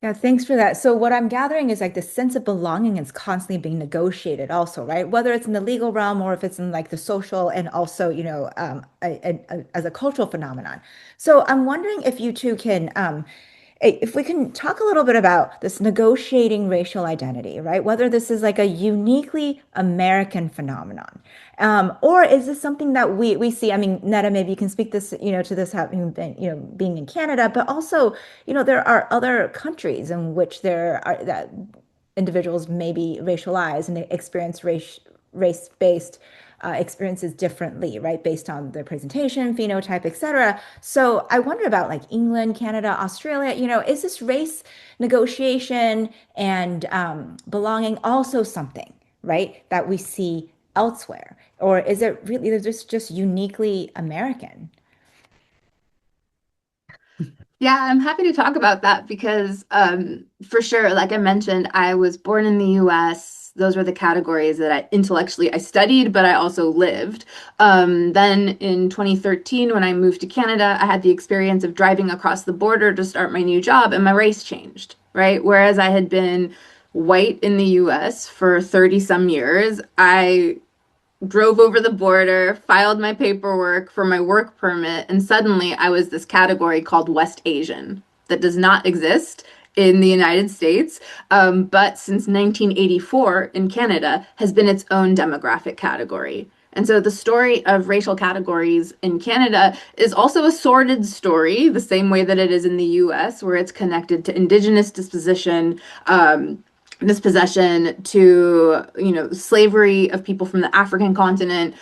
Yeah, thanks for that. So what I'm gathering is like the sense of belonging is constantly being negotiated also, right? Whether it's in the legal realm or if it's in like the social and also, as a cultural phenomenon. So I'm wondering if you two can, if we can talk a little bit about this negotiating racial identity, right? Whether this is like a uniquely American phenomenon, or is this something that we see? I mean, Neda, maybe you can speak this, to this having been, being in Canada, but also, there are other countries in which there are that individuals may be racialized and they experience race-based experiences differently, right? Based on their presentation, phenotype, etc. So I wonder about like England, Canada, Australia, is this race negotiation and belonging also something, right, that we see elsewhere? Or is it really just uniquely American? Yeah, I'm happy to talk about that because, for sure, like I mentioned, I was born in the US. Those were the categories that I studied, but I also lived. Then in 2013, when I moved to Canada, I had the experience of driving across the border to start my new job, and my race changed, right? Whereas I had been white in the US for 30 some years, I drove over the border, filed my paperwork for my work permit, and suddenly I was this category called West Asian that does not exist in the United States, but since 1984 in Canada has been its own demographic category. And so the story of racial categories in Canada is also a sordid story, the same way that it is in the US, where it's connected to Indigenous dispossession, to slavery of people from the African continent.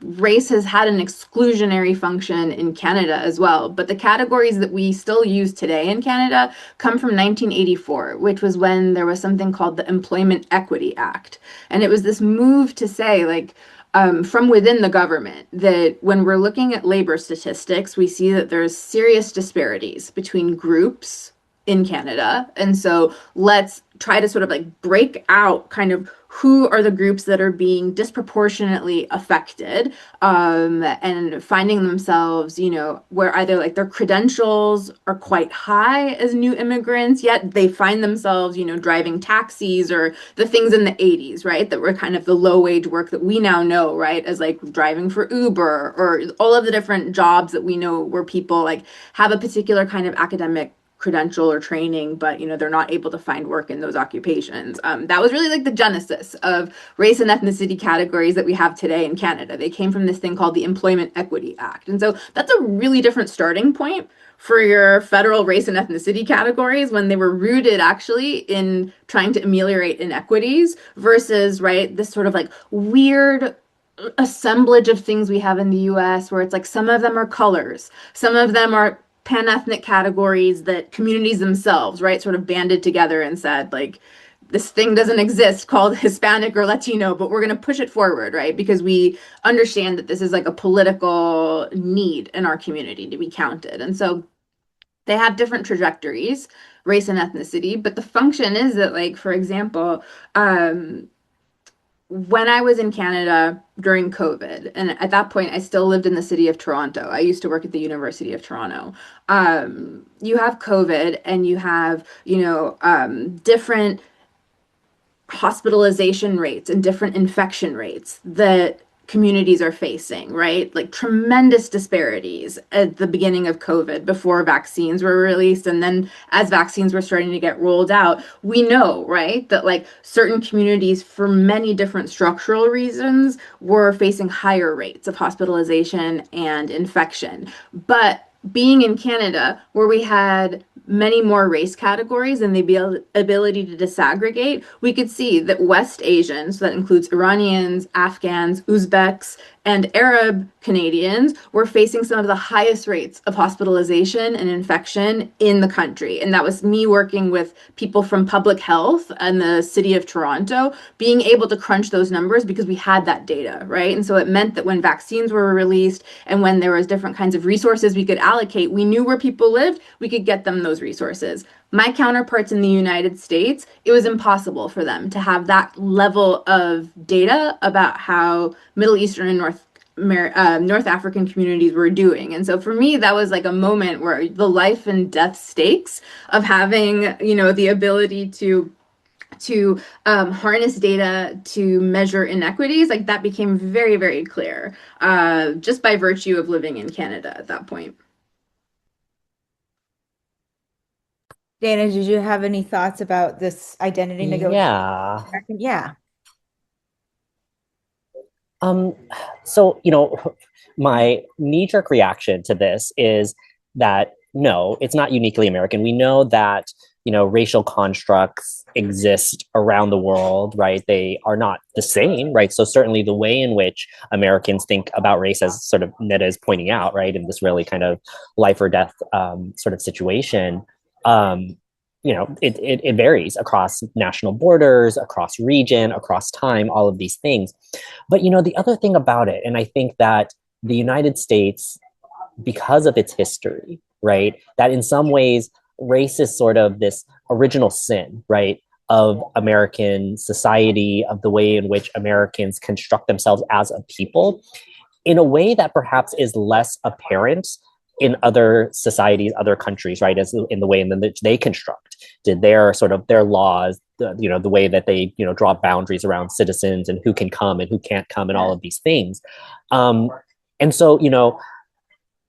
Race has had an exclusionary function in Canada as well, but the categories that we still use today in Canada come from 1984, which was when there was something called the Employment Equity Act, and it was this move to say, like, from within the government, that when we're looking at labor statistics, we see that there's serious disparities between groups in Canada. And so let's try to sort of like break out kind of who are the groups that are being disproportionately affected, and finding themselves, where either like their credentials are quite high as new immigrants, yet they find themselves, driving taxis or the things in the 80s, right? That were kind of the low wage work that we now know, right? As like driving for Uber or all of the different jobs that we know where people like have a particular kind of academic credential or training, but they're not able to find work in those occupations. That was really like the genesis of race and ethnicity categories that we have today in Canada. They came from this thing called the Employment Equity Act. And so that's a really different starting point for your federal race and ethnicity categories, when they were rooted actually in trying to ameliorate inequities versus, right, this sort of like weird assemblage of things we have in the US where it's like some of them are colors, some of them are pan-ethnic categories that communities themselves, right, sort of banded together and said, like, this thing doesn't exist called Hispanic or Latino, but we're going to push it forward, right? Because we understand that this is like a political need in our community to be counted. And so they have different trajectories, race and ethnicity, but the function is that, like, for example, when I was in Canada during COVID, and at that point I still lived in the city of Toronto. I used to work at the University of Toronto. You have COVID and you have, different hospitalization rates and different infection rates that communities are facing, right? Like tremendous disparities at the beginning of COVID before vaccines were released. And then as vaccines were starting to get rolled out, we know, right, that like certain communities for many different structural reasons were facing higher rates of hospitalization and infection. But being in Canada, where we had many more race categories and the ability to disaggregate, we could see that West Asians, so that includes Iranians, Afghans, Uzbeks, and Arab Canadians, were facing some of the highest rates of hospitalization and infection in the country. And that was me working with people from public health and the city of Toronto, being able to crunch those numbers because we had that data, right? And so it meant that when vaccines were released and when there was different kinds of resources we could allocate, we knew where people lived, we could get them those resources. My counterparts in the United States, it was impossible for them to have that level of data about how Middle Eastern and North African communities were doing. And so for me, that was like a moment where the life and death stakes of having, the ability to harness data to measure inequities, like that became very, very clear, just by virtue of living in Canada at that point. Dana, did you have any thoughts about this identity negotiation? Yeah. Yeah. So, my knee-jerk reaction to this is that no, it's not uniquely American. We know that, racial constructs exist around the world, right? They are not the same, right? So certainly the way in which Americans think about race, as sort of Neda is pointing out, right, in this really kind of life or death sort of situation, it varies across national borders, across region, across time, all of these things. But, the other thing about it, and I think that the United States, because of its history, right, that in some ways race is sort of this original sin, right, of American society, of the way in which Americans construct themselves as a people, in a way that perhaps is less apparent in other societies, other countries, right, as in the way in which they construct their sort of their laws, the way that they draw boundaries around citizens and who can come and who can't come and all of these things. And so,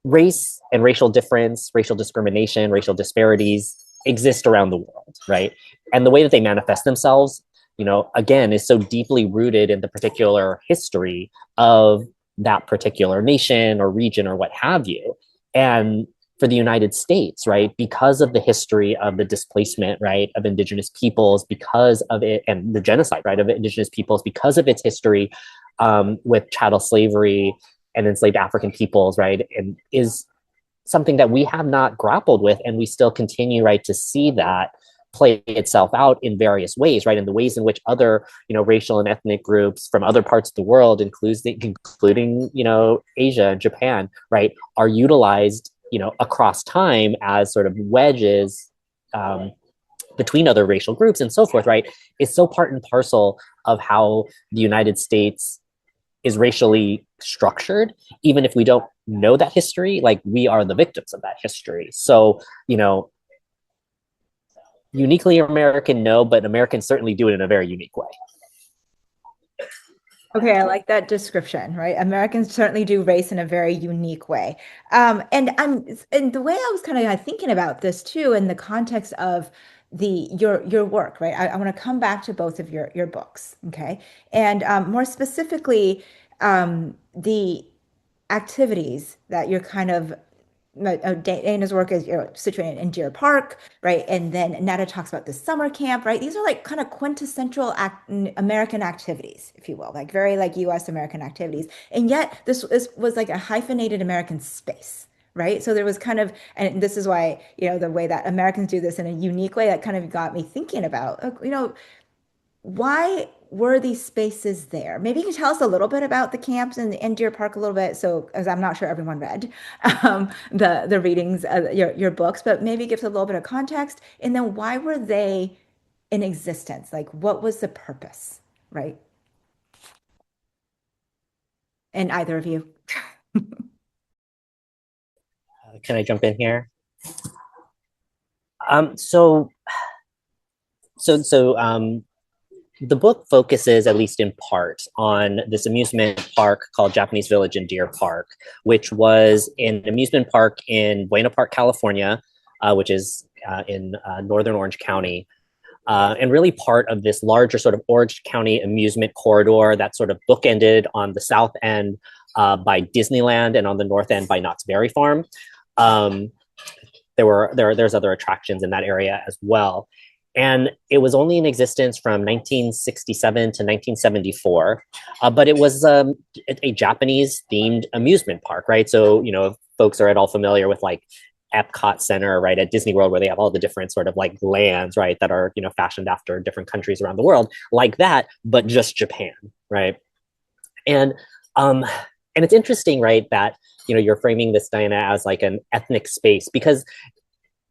race and racial difference, racial discrimination, racial disparities exist around the world, right? And the way that they manifest themselves, again, is so deeply rooted in the particular history of that particular nation or region or what have you. And for the United States, right, because of the history of the displacement, right, of Indigenous peoples, because of it, and the genocide, right, of Indigenous peoples, because of its history with chattel slavery and enslaved African peoples, right, and is something that we have not grappled with, and we still continue, right, to see that play itself out in various ways, right, in the ways in which other, racial and ethnic groups from other parts of the world, including, Asia and Japan, right, are utilized, across time as sort of wedges between other racial groups and so forth, right, is so part and parcel of how the United States is racially structured. Even if we don't know that history, like, we are the victims of that history. So, uniquely American, no, but Americans certainly do it in a very unique way. Okay, I like that description, right? Americans certainly do race in a very unique way. And the way I was kind of thinking about this too, in the context of your work, right? I want to come back to both of your books, okay? And more specifically, the activities that you're kind of Dana's work is situated in Deer Park, right? And then Neda talks about the summer camp, right? These are like kind of quintessential American activities, if you will, like very like U.S. American activities. And yet this was like a hyphenated American space, right? So there was kind of, and this is why, the way that Americans do this in a unique way that kind of got me thinking about, why were these spaces there? Maybe you can tell us a little bit about the camps and Deer Park a little bit. So, as I'm not sure everyone read the readings, your books, but maybe give us a little bit of context. And then why were they in existence? Like, what was the purpose, right? And either of you. Can I jump in here? So the book focuses, at least in part, on this amusement park called Japanese Village in Deer Park, which was an amusement park in Buena Park, California, which is in northern Orange County, and really part of this larger sort of Orange County amusement corridor that sort of bookended on the south end by Disneyland and on the north end by Knott's Berry Farm. There's other attractions in that area as well. And it was only in existence from 1967 to 1974, but it was a Japanese themed amusement park, right? So, if folks are at all familiar with like Epcot Center, right, at Disney World, where they have all the different sort of like lands, right, that are, fashioned after different countries around the world, like that, but just Japan, right? And it's interesting, right, that, you're framing this, Diana, as like an ethnic space, because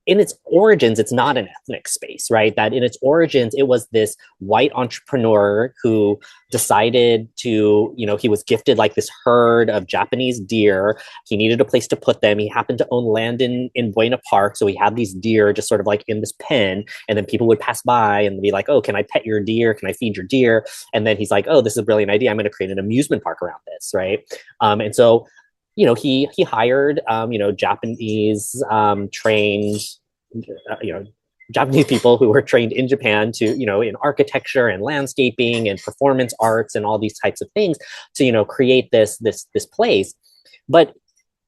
in its origins, it's not an ethnic space, right? That in its origins, it was this white entrepreneur who decided to, he was gifted like this herd of Japanese deer. He needed a place to put them. He happened to own land in Buena Park. So he had these deer just sort of like in this pen. And then people would pass by and be like, oh, can I pet your deer? Can I feed your deer? And then he's like, oh, this is a brilliant idea. I'm going to create an amusement park around this, right? And so he hired, Japanese trained, Japanese people who were trained in Japan to, in architecture and landscaping and performance arts and all these types of things to, create this place. But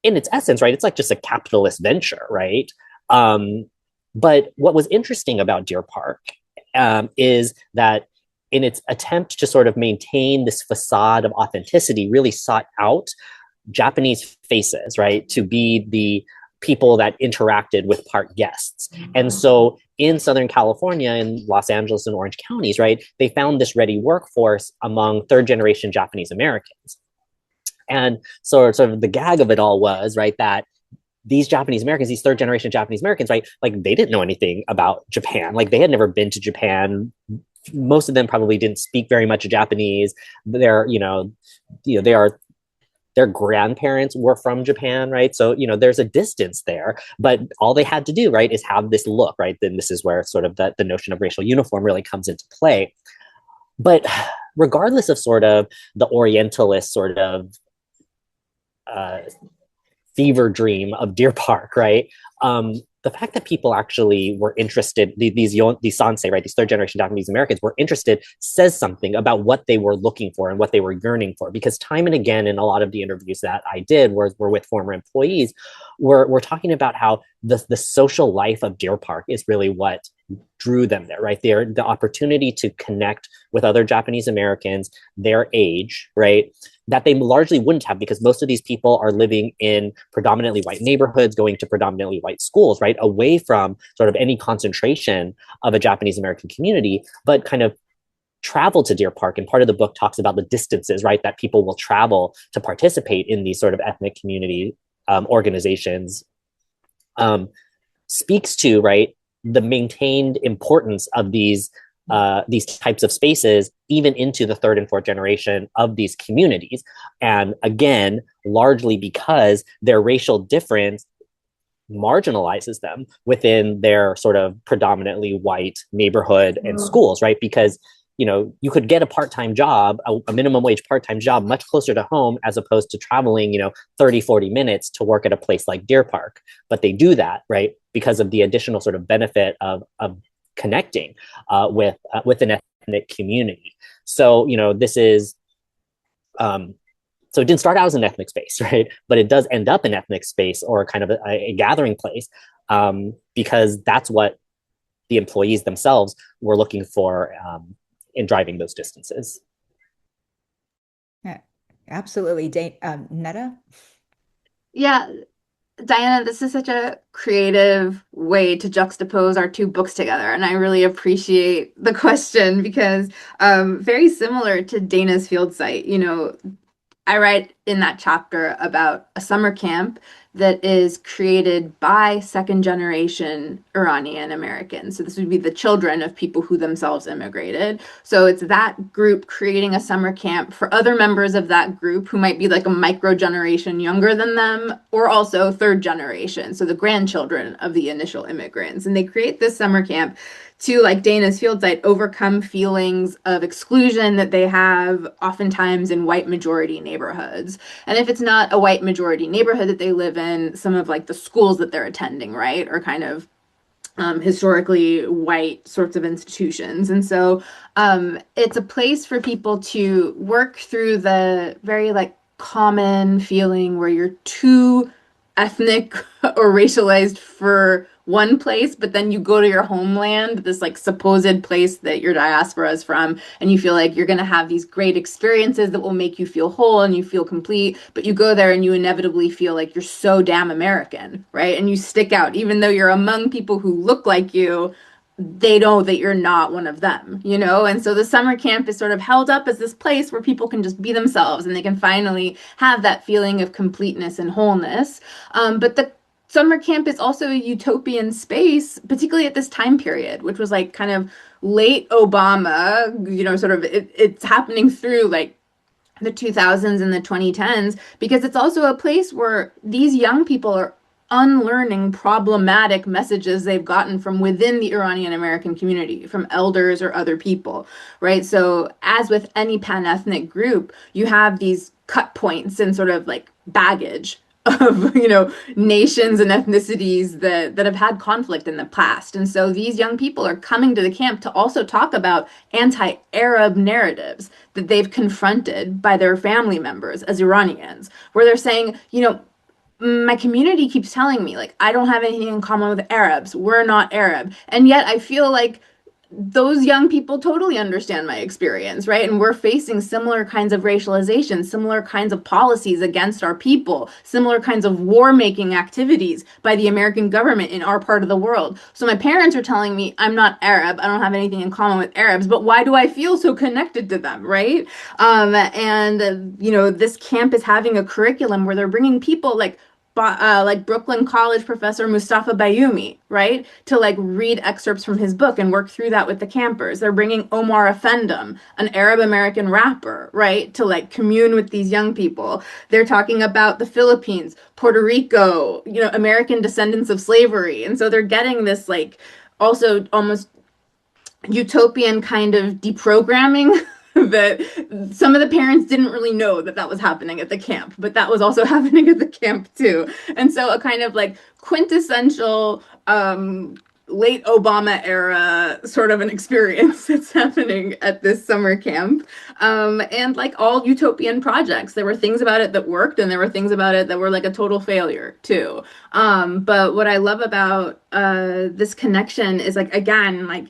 in its essence, right, it's like just a capitalist venture, right? But what was interesting about Deer Park is that in its attempt to sort of maintain this facade of authenticity, really sought out Japanese faces, right, to be the people that interacted with park guests. And so in Southern California, in Los Angeles and Orange counties, right, they found this ready workforce among third generation Japanese Americans. And so sort of the gag of it all was, right, that these Japanese Americans, these third generation Japanese Americans, right, like they didn't know anything about Japan. Like they had never been to Japan. Most of them probably didn't speak very much Japanese. Their grandparents were from Japan, right? So, there's a distance there, but all they had to do, right, is have this look, right? Then this is where sort of the notion of racial uniform really comes into play. But regardless of sort of the Orientalist sort of fever dream of Deer Park, right? The fact that people actually were interested, these sansei, right, these third generation Japanese Americans were interested, says something about what they were looking for and what they were yearning for. Because time and again, in a lot of the interviews that I did were with former employees, we're talking about how the social life of Deer Park is really what drew them there, right? The opportunity to connect with other Japanese Americans their age, right, that they largely wouldn't have, because most of these people are living in predominantly white neighborhoods, going to predominantly white schools, right, away from sort of any concentration of a Japanese American community, but kind of travel to Deer Park. And part of the book talks about the distances, right, that people will travel to participate in these sort of ethnic community organizations, speaks to, right, the maintained importance of these types of spaces even into the third and fourth generation of these communities. And again, largely because their racial difference marginalizes them within their sort of predominantly white neighborhood and schools, right? Because you could get a part-time job, a minimum wage part-time job much closer to home as opposed to traveling, 30, 40 minutes to work at a place like Deer Park. But they do that, right? Because of the additional sort of benefit of connecting with an ethnic community. So, this is, so it didn't start out as an ethnic space, right? But it does end up an ethnic space or kind of a gathering place because that's what the employees themselves were looking for in driving those distances. Yeah, absolutely. Neda? Yeah, Diana, this is such a creative way to juxtapose our two books together. And I really appreciate the question because very similar to Dana's field site, I write in that chapter about a summer camp that is created by second generation Iranian Americans. So this would be the children of people who themselves immigrated. So it's that group creating a summer camp for other members of that group who might be like a micro generation younger than them, or also third generation. So the grandchildren of the initial immigrants. And they create this summer camp to, like Dana's field site, overcome feelings of exclusion that they have oftentimes in white majority neighborhoods. And if it's not a white majority neighborhood that they live in, some of like the schools that they're attending, right, are kind of historically white sorts of institutions. And so it's a place for people to work through the very like common feeling where you're too ethnic or racialized for one place, but then you go to your homeland, this like supposed place that your diaspora is from, and you feel like you're going to have these great experiences that will make you feel whole and you feel complete, but you go there and you inevitably feel like you're so damn American, right? And you stick out, even though you're among people who look like you, they know that you're not one of them, And so the summer camp is sort of held up as this place where people can just be themselves and they can finally have that feeling of completeness and wholeness. But the summer camp is also a utopian space, particularly at this time period, which was like kind of late Obama, sort of it's happening through like the 2000s and the 2010s, because it's also a place where these young people are unlearning problematic messages they've gotten from within the Iranian American community, from elders or other people, right? So as with any pan-ethnic group, you have these cut points and sort of like baggage of nations and ethnicities that have had conflict in the past. And so these young people are coming to the camp to also talk about anti-Arab narratives that they've confronted by their family members as Iranians, where they're saying, my community keeps telling me like I don't have anything in common with Arabs. We're not Arab. And yet I feel like those young people totally understand my experience, right? And we're facing similar kinds of racialization, similar kinds of policies against our people, similar kinds of war-making activities by the American government in our part of the world. So my parents are telling me I'm not Arab, I don't have anything in common with Arabs, but why do I feel so connected to them, right? This camp is having a curriculum where they're bringing people like Brooklyn College professor Mustafa Bayoumi, right, to like read excerpts from his book and work through that with the campers. They're bringing Omar Effendum, an Arab American rapper, right, to like commune with these young people. They're talking about the Philippines, Puerto Rico, American descendants of slavery. And so they're getting this like also almost utopian kind of deprogramming that some of the parents didn't really know that was happening at the camp, but that was also happening at the camp too. And so a kind of like quintessential late Obama era sort of an experience that's happening at this summer camp. And like all utopian projects, there were things about it that worked and there were things about it that were like a total failure too. But what I love about this connection is like, again, like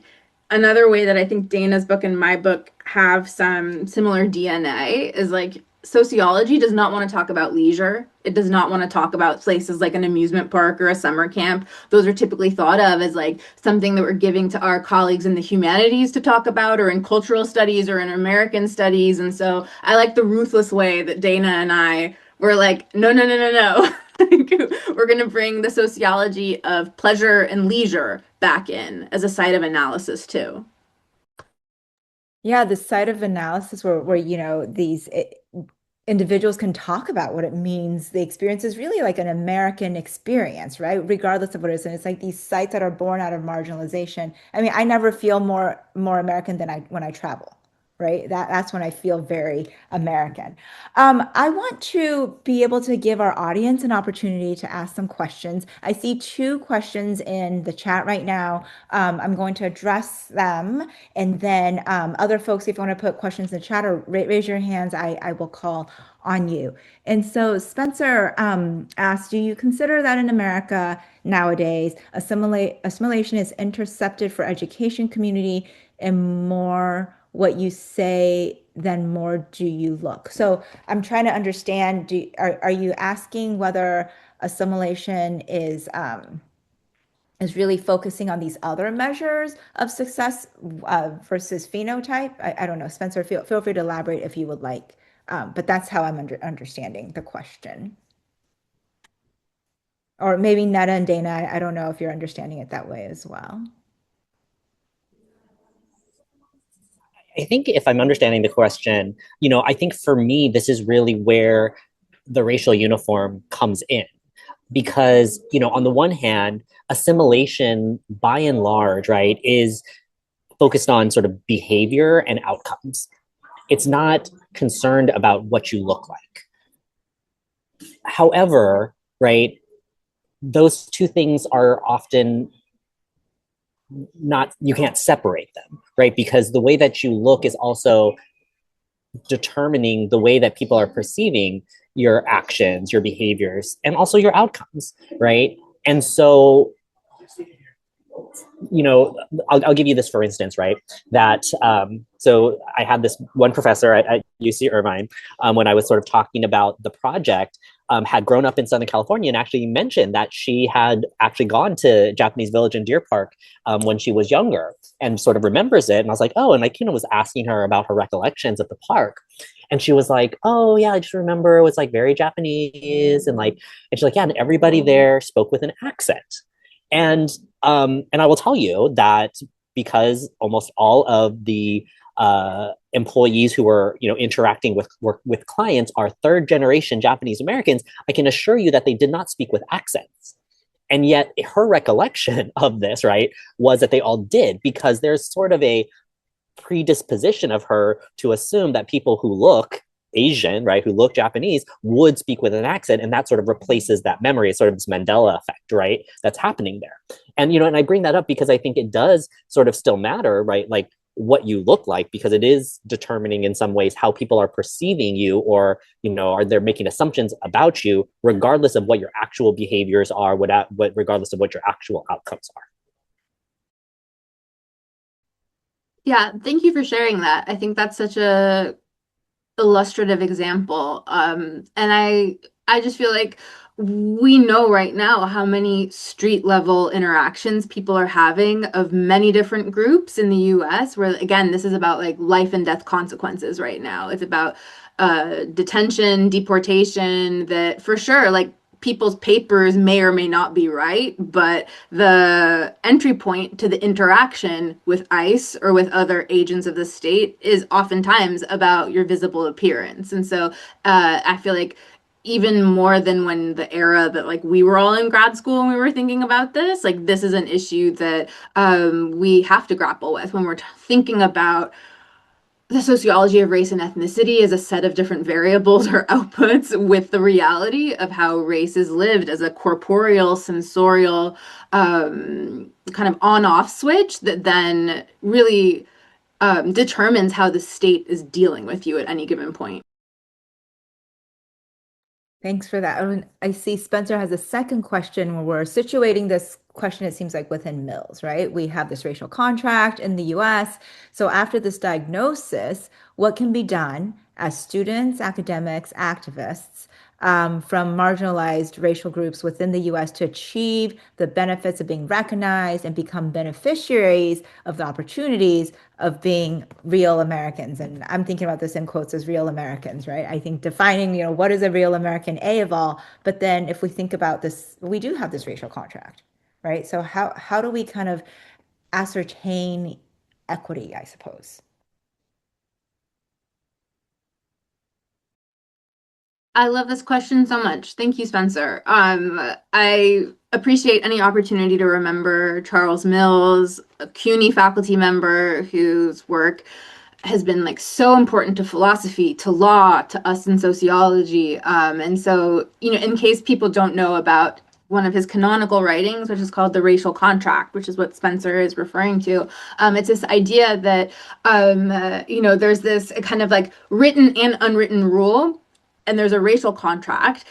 another way that I think Dana's book and my book have some similar DNA is like sociology does not want to talk about leisure. It does not want to talk about places like an amusement park or a summer camp. Those are typically thought of as like something that we're giving to our colleagues in the humanities to talk about, or in cultural studies or in American studies. And so I like the ruthless way that Dana and I were like, no. we're going to bring the sociology of pleasure and leisure back in as a site of analysis too. Yeah, the site of analysis where these individuals can talk about what it means. The experience is really like an American experience, right? Regardless of what it is. And it's like these sites that are born out of marginalization. I mean, I never feel more American than when I travel. Right? That's when I feel very American. I want to be able to give our audience an opportunity to ask some questions. I see two questions in the chat right now. I'm going to address them, and then other folks, if you want to put questions in the chat or raise your hands, I will call on you. And so Spencer asked, do you consider that in America nowadays, assimilation is intercepted for education community and more what you say, then more do you look? So I'm trying to understand, are you asking whether assimilation is really focusing on these other measures of success versus phenotype? I don't know. Spencer, feel free to elaborate if you would like. But that's how I'm understanding the question. Or maybe Neda and Dana, I don't know if you're understanding it that way as well. I think if I'm understanding the question, I think for me, this is really where the racial uniform comes in. Because, on the one hand, assimilation by and large, right, is focused on sort of behavior and outcomes. It's not concerned about what you look like. However, right, those two things are often not, you can't separate them, right? Because the way that you look is also determining the way that people are perceiving your actions, your behaviors, and also your outcomes, right? And so, I'll give you this for instance, right? That so I had this one professor at UC Irvine when I was sort of talking about the project, had grown up in Southern California and actually mentioned that she had actually gone to Japanese Village in Deer Park when she was younger and sort of remembers it. And I was like, oh, and was asking her about her recollections of the park. And she was like, oh yeah, I just remember it was like very Japanese and she's like, yeah, and everybody there spoke with an accent. And I will tell you that because almost all of the employees who were interacting with clients are third generation Japanese Americans, I can assure you that they did not speak with accents. And yet her recollection of this, right, was that they all did, because there's sort of a predisposition of her to assume that people who look Asian, right, who look Japanese, would speak with an accent, and that sort of replaces that memory. It's sort of this Mandela effect, right, that's happening there. And and I bring that up because I think it does sort of still matter, right, like what you look like, because it is determining in some ways how people are perceiving you, or are they making assumptions about you, regardless of what your actual behaviors are, regardless of what your actual outcomes are. Yeah, thank you for sharing that. I think that's such a illustrative example. And I just feel like we know right now how many street level interactions people are having of many different groups in the US, where again, this is about like life and death consequences right now. It's about detention, deportation, that for sure, like people's papers may or may not be right, but the entry point to the interaction with ICE or with other agents of the state is oftentimes about your visible appearance. And so I feel like even more than when the era that like we were all in grad school and we were thinking about this, like this is an issue that we have to grapple with when we're thinking about the sociology of race and ethnicity as a set of different variables or outputs with the reality of how race is lived as a corporeal, sensorial, kind of on-off switch that then really determines how the state is dealing with you at any given point. Thanks for that. I see Spencer has a second question where we're situating this question, it seems like within Mills, right? We have this racial contract in the US. So after this diagnosis, what can be done as students, academics, activists from marginalized racial groups within the US to achieve the benefits of being recognized and become beneficiaries of the opportunities of being real Americans. And I'm thinking about this in quotes as real Americans, right? I think defining, what is a real American, A, of all, but then if we think about this, we do have this racial contract, right? So how do we kind of ascertain equity, I suppose? I love this question so much. Thank you, Spencer. I appreciate any opportunity to remember Charles Mills, a CUNY faculty member whose work has been like so important to philosophy, to law, to us in sociology. And so, in case people don't know about one of his canonical writings, which is called The Racial Contract, which is what Spencer is referring to. It's this idea that, there's this kind of like written and unwritten rule, and there's a racial contract.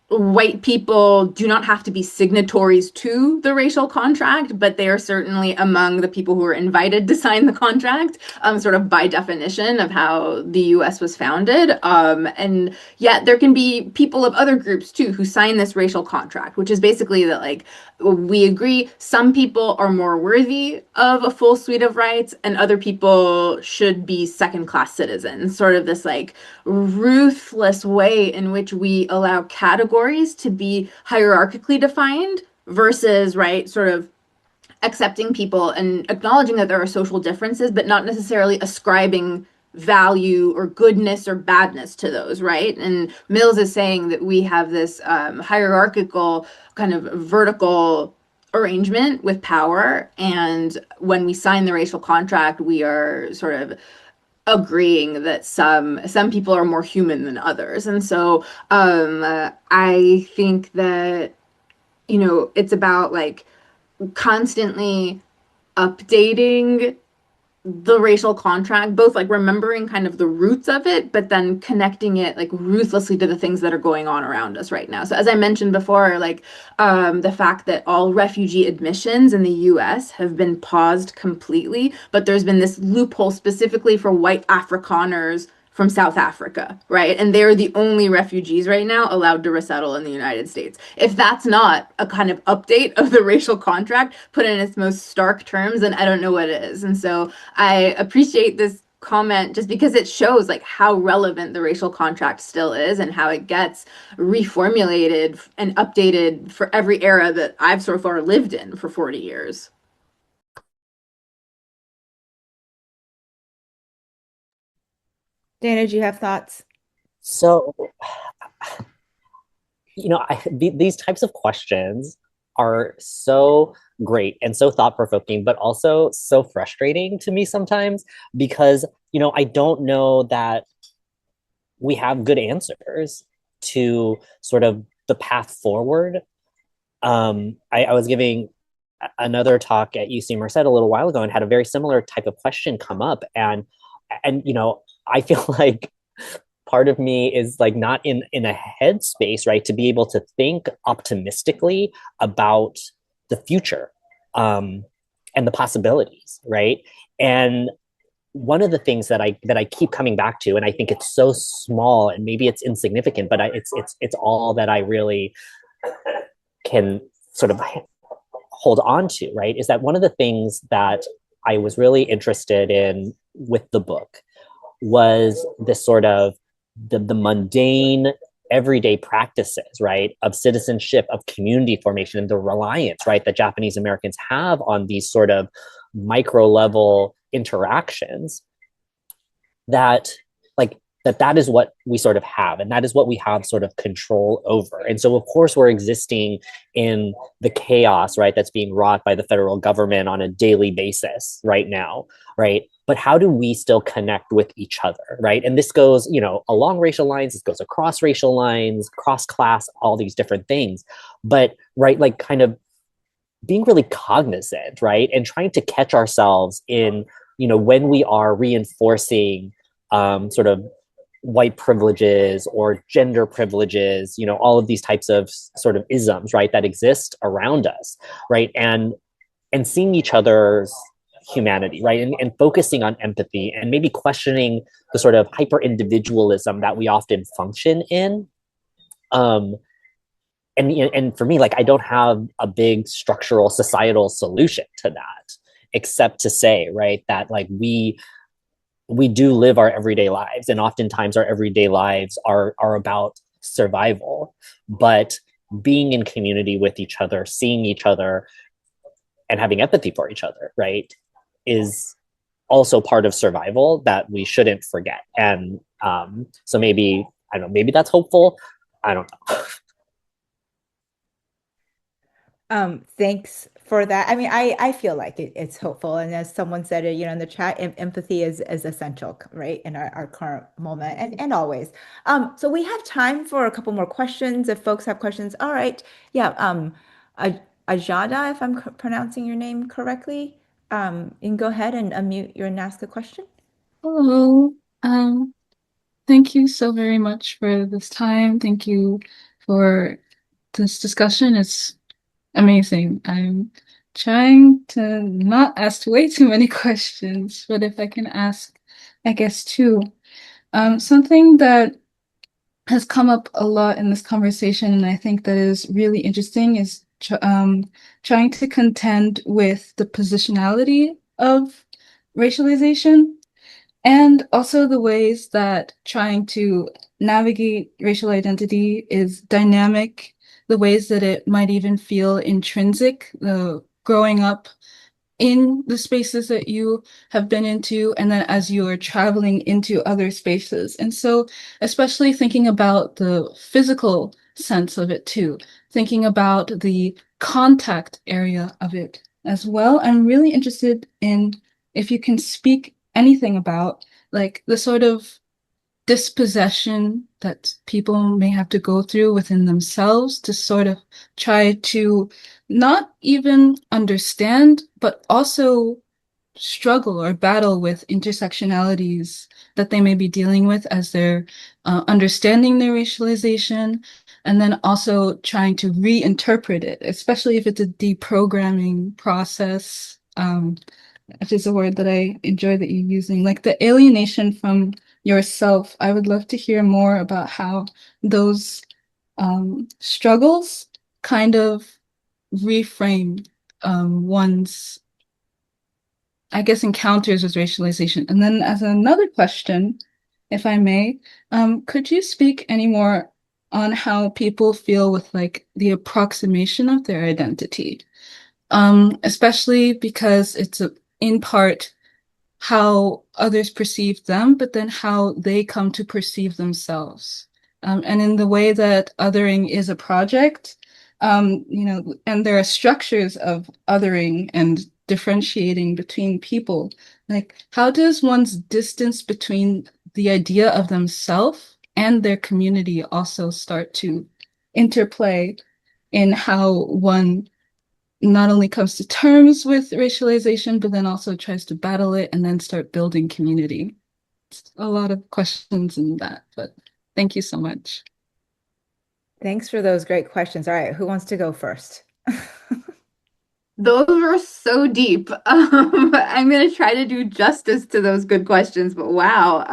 White people do not have to be signatories to the racial contract, but they are certainly among the people who are invited to sign the contract, sort of by definition of how the US was founded. And yet there can be people of other groups too who sign this racial contract, which is basically that, like, we agree some people are more worthy of a full suite of rights and other people should be second-class citizens. Sort of this like ruthless way in which we allow categories to be hierarchically defined versus, right, sort of accepting people and acknowledging that there are social differences, but not necessarily ascribing value or goodness or badness to those, right? And Mills is saying that we have this hierarchical kind of vertical arrangement with power, and when we sign the racial contract, we are sort of agreeing that some people are more human than others. And so I think that, it's about like constantly updating the racial contract, both like remembering kind of the roots of it, but then connecting it like ruthlessly to the things that are going on around us right now. So as I mentioned before, like the fact that all refugee admissions in the US have been paused completely, but there's been this loophole specifically for white Afrikaners from South Africa, right? And they're the only refugees right now allowed to resettle in the United States. If that's not a kind of update of the racial contract put in its most stark terms, then I don't know what is. And so I appreciate this comment just because it shows like how relevant the racial contract still is and how it gets reformulated and updated for every era that I've so far lived in for 40 years. Dana, do you have thoughts? So, these types of questions are so great and so thought-provoking, but also so frustrating to me sometimes because, I don't know that we have good answers to sort of the path forward. I was giving another talk at UC Merced a little while ago and had a very similar type of question come up. And I feel like part of me is like not in a headspace, right, to be able to think optimistically about the future and the possibilities, right? And one of the things that I keep coming back to, and I think it's so small and maybe it's insignificant, but it's all that I really can sort of hold on to, right? Is that one of the things that I was really interested in with the book was this sort of the mundane everyday practices, right, of citizenship, of community formation, and the reliance, right, that Japanese Americans have on these sort of micro level interactions that that is what we sort of have, and that is what we have sort of control over. And so of course we're existing in the chaos, right, that's being wrought by the federal government on a daily basis right now, right? But how do we still connect with each other, right? And this goes, along racial lines, this goes across racial lines, cross class, all these different things. But, right, like kind of being really cognizant, right? And trying to catch ourselves in, when we are reinforcing sort of white privileges or gender privileges, all of these types of sort of isms, right, that exist around us, right? And seeing each other's humanity, right? And focusing on empathy and maybe questioning the sort of hyper individualism that we often function in Um, and for me, like, I don't have a big structural societal solution to that, except to say, right, that like we do live our everyday lives, and oftentimes our everyday lives are about survival. But being in community with each other, seeing each other, and having empathy for each other, right, is also part of survival that we shouldn't forget. And so maybe, I don't know, maybe that's hopeful. I don't know. Thanks for that. I mean, I feel like it's hopeful. And as someone said it, in the chat, empathy is essential, right, in our current moment and always. So we have time for a couple more questions if folks have questions. All right. Yeah. Ajada, if I'm pronouncing your name correctly, you can go ahead and unmute your and ask a question. Hello. Thank you so very much for this time. Thank you for this discussion. It's amazing. I'm trying to not ask way too many questions, but if I can ask, I guess, two. Something that has come up a lot in this conversation, and I think that is really interesting, is trying to contend with the positionality of racialization. And also the ways that trying to navigate racial identity is dynamic, the ways that it might even feel intrinsic, growing up in the spaces that you have been into, and then as you are traveling into other spaces. And so, especially thinking about the physical sense of it too, thinking about the contact area of it as well. I'm really interested in if you can speak anything about like the sort of dispossession that people may have to go through within themselves to sort of try to not even understand, but also struggle or battle with intersectionalities that they may be dealing with as they're understanding their racialization, and then also trying to reinterpret it, especially if it's a deprogramming process, which is a word that I enjoy that you're using, like the alienation from yourself. I would love to hear more about how those struggles kind of reframe one's, I guess, encounters with racialization. And then as another question, if I may, could you speak any more on how people feel with like the approximation of their identity? Especially because it's in part how others perceive them, but then how they come to perceive themselves. And in the way that othering is a project, and there are structures of othering and differentiating between people. Like, how does one's distance between the idea of themselves and their community also start to interplay in how one not only comes to terms with racialization, but then also tries to battle it and then start building community? It's a lot of questions in that, but thank you so much. Thanks for those great questions. All right, who wants to go first? Those were so deep. I'm going to try to do justice to those good questions, but wow.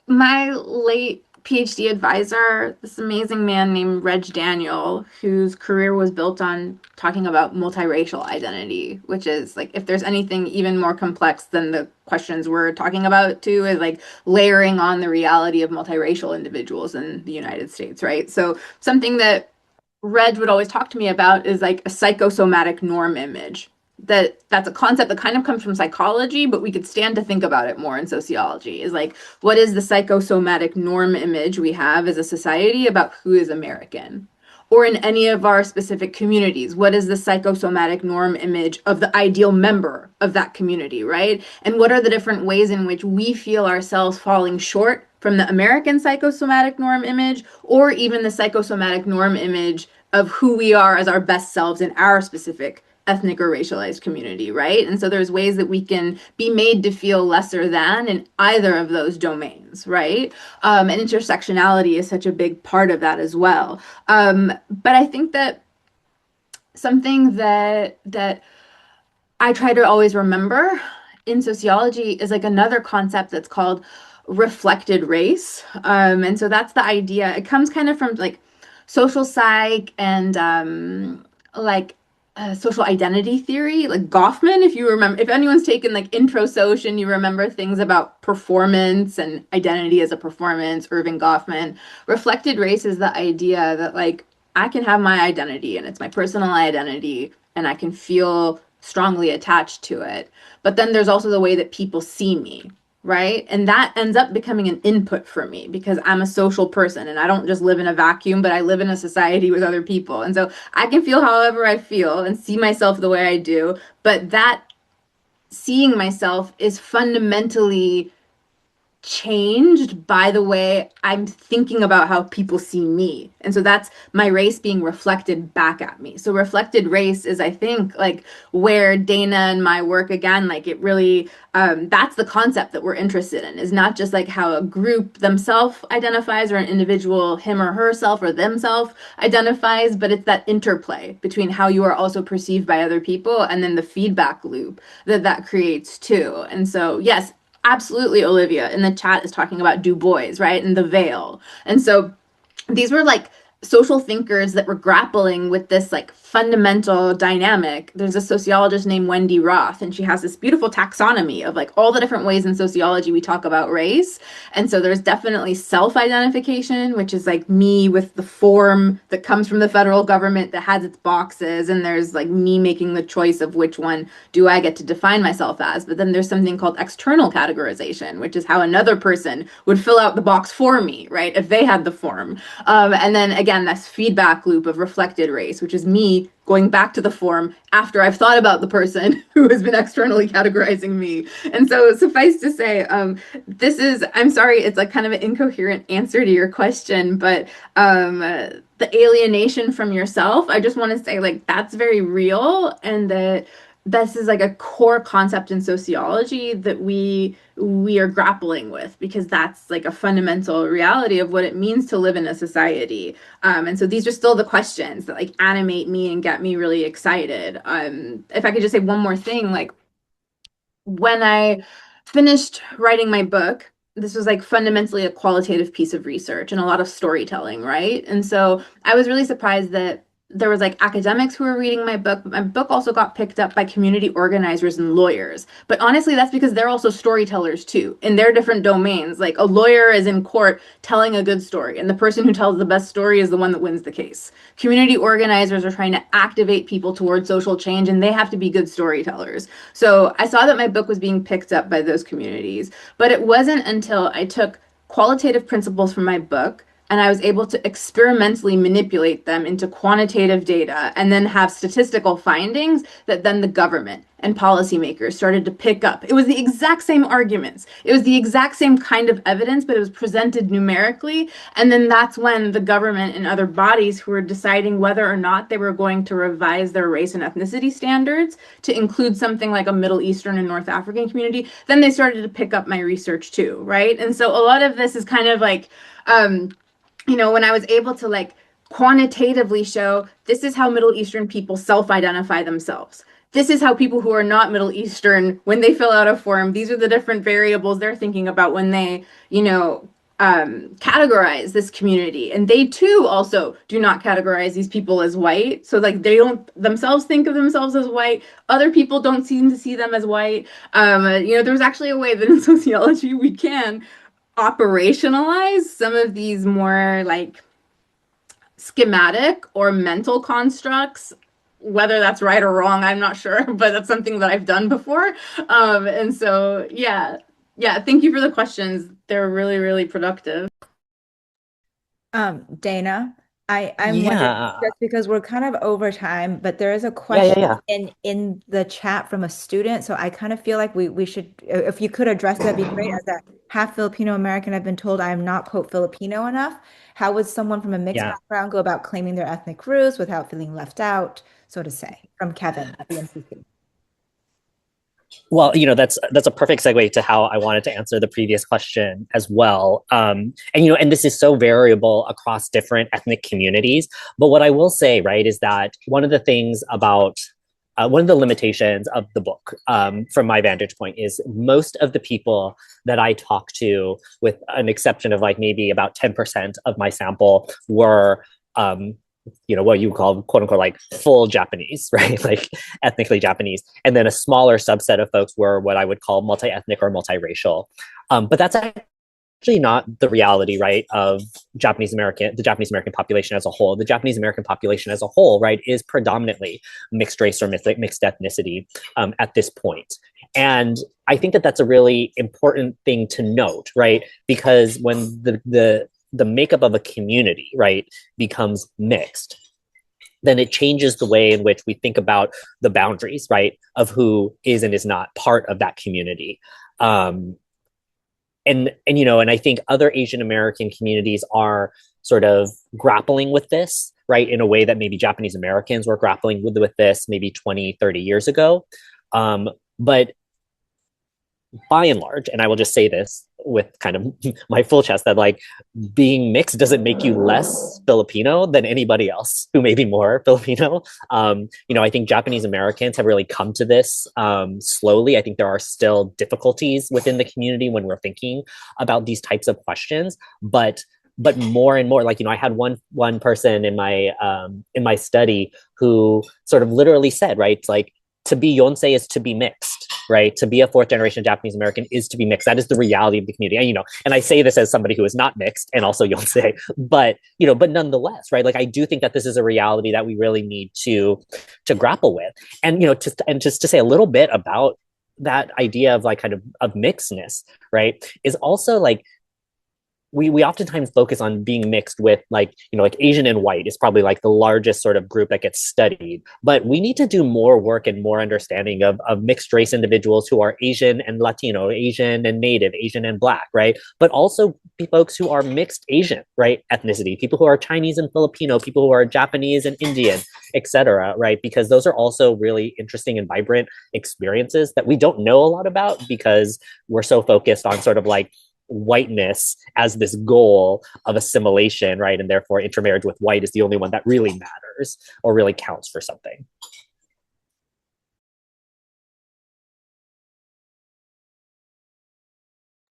My late PhD advisor, this amazing man named Reg Daniel, whose career was built on talking about multiracial identity, which is like, if there's anything even more complex than the questions we're talking about too, is like layering on the reality of multiracial individuals in the United States, right? So something that Reg would always talk to me about is like a psychosomatic norm image. That's a concept that kind of comes from psychology, but we could stand to think about it more in sociology. Is like, what is the psychosomatic norm image we have as a society about who is American? Or in any of our specific communities, what is the psychosomatic norm image of the ideal member of that community, right? And what are the different ways in which we feel ourselves falling short from the American psychosomatic norm image, or even the psychosomatic norm image of who we are as our best selves in our specific ethnic or racialized community, right? And so there's ways that we can be made to feel lesser than in either of those domains, right? And intersectionality is such a big part of that as well. But I think that something that I try to always remember in sociology is like another concept that's called reflected race. And so that's the idea. It comes kind of from like social psych and like social identity theory, like Goffman. If you remember, if anyone's taken like intro soc and you remember things about performance and identity as a performance, Irving Goffman. Reflected race is the idea that like I can have my identity and it's my personal identity and I can feel strongly attached to it. But then there's also the way that people see me, right? And that ends up becoming an input for me because I'm a social person and I don't just live in a vacuum, but I live in a society with other people. And so I can feel however I feel and see myself the way I do, but that seeing myself is fundamentally changed by the way I'm thinking about how people see me. And so that's my race being reflected back at me. So reflected race is, I think, like where Dana and my work again, like it really, that's the concept that we're interested in, is not just like how a group themselves identifies or an individual him or herself or themselves identifies, but it's that interplay between how you are also perceived by other people and then the feedback loop that that creates too. And so, yes, absolutely, Olivia in the chat is talking about Du Bois, right? And the veil. And so these were like social thinkers that were grappling with this like fundamental dynamic. There's a sociologist named Wendy Roth, and she has this beautiful taxonomy of like all the different ways in sociology we talk about race. And so there's definitely self-identification, which is like me with the form that comes from the federal government that has its boxes. And there's like me making the choice of which one do I get to define myself as. But then there's something called external categorization, which is how another person would fill out the box for me, right? If they had the form. And then again, this feedback loop of reflected race, which is me going back to the form after I've thought about the person who has been externally categorizing me. And so suffice to say, this is, I'm sorry, it's like kind of an incoherent answer to your question, but the alienation from yourself, I just want to say like that's very real, and that this is like a core concept in sociology that we are grappling with, because that's like a fundamental reality of what it means to live in a society. And so these are still the questions that like animate me and get me really excited. If I could just say one more thing, like when I finished writing my book, this was like fundamentally a qualitative piece of research and a lot of storytelling, right? And so I was really surprised that there was like academics who were reading my book, but my book also got picked up by community organizers and lawyers. But honestly, that's because they're also storytellers too, in their different domains. Like a lawyer is in court telling a good story, and the person who tells the best story is the one that wins the case. Community organizers are trying to activate people towards social change, and they have to be good storytellers. So I saw that my book was being picked up by those communities, but it wasn't until I took qualitative principles from my book and I was able to experimentally manipulate them into quantitative data and then have statistical findings that then the government and policymakers started to pick up. It was the exact same arguments. It was the exact same kind of evidence, but it was presented numerically. And then that's when the government and other bodies who were deciding whether or not they were going to revise their race and ethnicity standards to include something like a Middle Eastern and North African community, then they started to pick up my research too, right? And so a lot of this is kind of like, you know, when I was able to like quantitatively show this is how Middle Eastern people self-identify themselves. This is how people who are not Middle Eastern, when they fill out a form, these are the different variables they're thinking about when they, you know, categorize this community. And they too also do not categorize these people as white. So like they don't themselves think of themselves as white. Other people don't seem to see them as white. You know, there's actually a way that in sociology we can operationalize some of these more like schematic or mental constructs. Whether that's right or wrong, I'm not sure, but that's something that I've done before. And so, yeah, thank you for the questions. They're really, really productive. Dana, I'm wondering, Yeah. just because we're kind of over time, but there is a question in the chat from a student. So I kind of feel like we should, if you could address that, be great. As a half Filipino American, I've been told I am not, quote, Filipino enough. How would someone from a mixed background go about claiming their ethnic roots without feeling left out, so to say? From Kevin at the NCC. Well, you know, that's a perfect segue to how I wanted to answer the previous question as well. And you know, and this is so variable across different ethnic communities. But what I will say, right, is that one of the things about one of the limitations of the book, from my vantage point, is most of the people that I talked to, with an exception of like maybe about 10% of my sample, were what you call quote unquote like full Japanese, right? Like ethnically Japanese. And then a smaller subset of folks were what I would call multi-ethnic or multiracial. But that's actually not the reality, right, of the Japanese American population as a whole. The Japanese American population as a whole, right, is predominantly mixed race or mixed ethnicity at this point. And I think that that's a really important thing to note, right? Because when the makeup of a community, right, becomes mixed, then it changes the way in which we think about the boundaries, right, of who is and is not part of that community. And I think other Asian American communities are sort of grappling with this, right, in a way that maybe Japanese Americans were grappling with this maybe 20, 30 years ago. But by and large, and I will just say this with kind of my full chest, that like being mixed doesn't make you less Filipino than anybody else who may be more Filipino. I think Japanese Americans have really come to this slowly. I think there are still difficulties within the community when we're thinking about these types of questions, but more and more, like, I had one person in my study who sort of literally said, right, it's like, to be Yonsei is to be mixed, right? To be a fourth generation Japanese American is to be mixed. That is the reality of the community. And I say this as somebody who is not mixed and also Yonsei, but nonetheless, right? Like, I do think that this is a reality that we really need to grapple with. And, just to say a little bit about that idea of like kind of mixedness, right? Is also like, we oftentimes focus on being mixed with like Asian and white is probably like the largest sort of group that gets studied, but we need to do more work and more understanding of mixed race individuals who are Asian and Latino, Asian and Native, Asian and Black, right? But also folks who are mixed Asian, right, ethnicity, people who are Chinese and Filipino, people who are Japanese and Indian, etc., right? Because those are also really interesting and vibrant experiences that we don't know a lot about because we're so focused on sort of like whiteness as this goal of assimilation, right? And therefore intermarriage with white is the only one that really matters or really counts for something.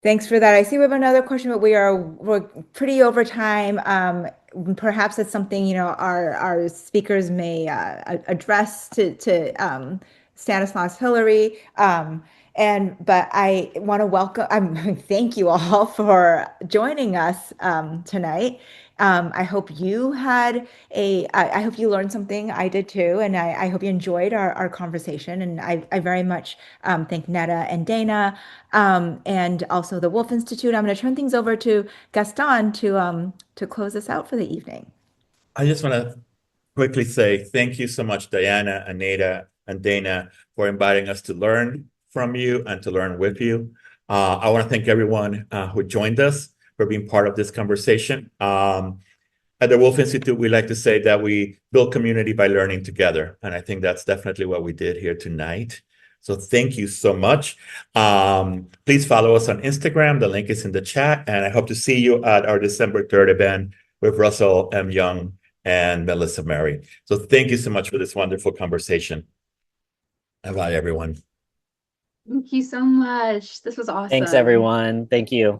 Thanks for that. I see we have another question, but we're pretty over time. Perhaps it's something our speakers may address to Stanislaus Hillary. But I want to welcome, thank you all for joining us tonight. I hope you I hope you learned something. I did too. And I hope you enjoyed our conversation. And I very much thank Neda and Dana and also the Wolf Institute. I'm going to turn things over to Gaston to close us out for the evening. I just want to quickly say thank you so much, Diana, Aneda, and Dana, for inviting us to learn from you and to learn with you. I want to thank everyone who joined us for being part of this conversation. At the Wolf Institute, we like to say that we build community by learning together. And I think that's definitely what we did here tonight. So thank you so much. Please follow us on Instagram. The link is in the chat. And I hope to see you at our December 3rd event with Russell M. Young and Melissa Murray. So thank you so much for this wonderful conversation. Bye, everyone. Thank you so much. This was awesome. Thanks, everyone. Thank you.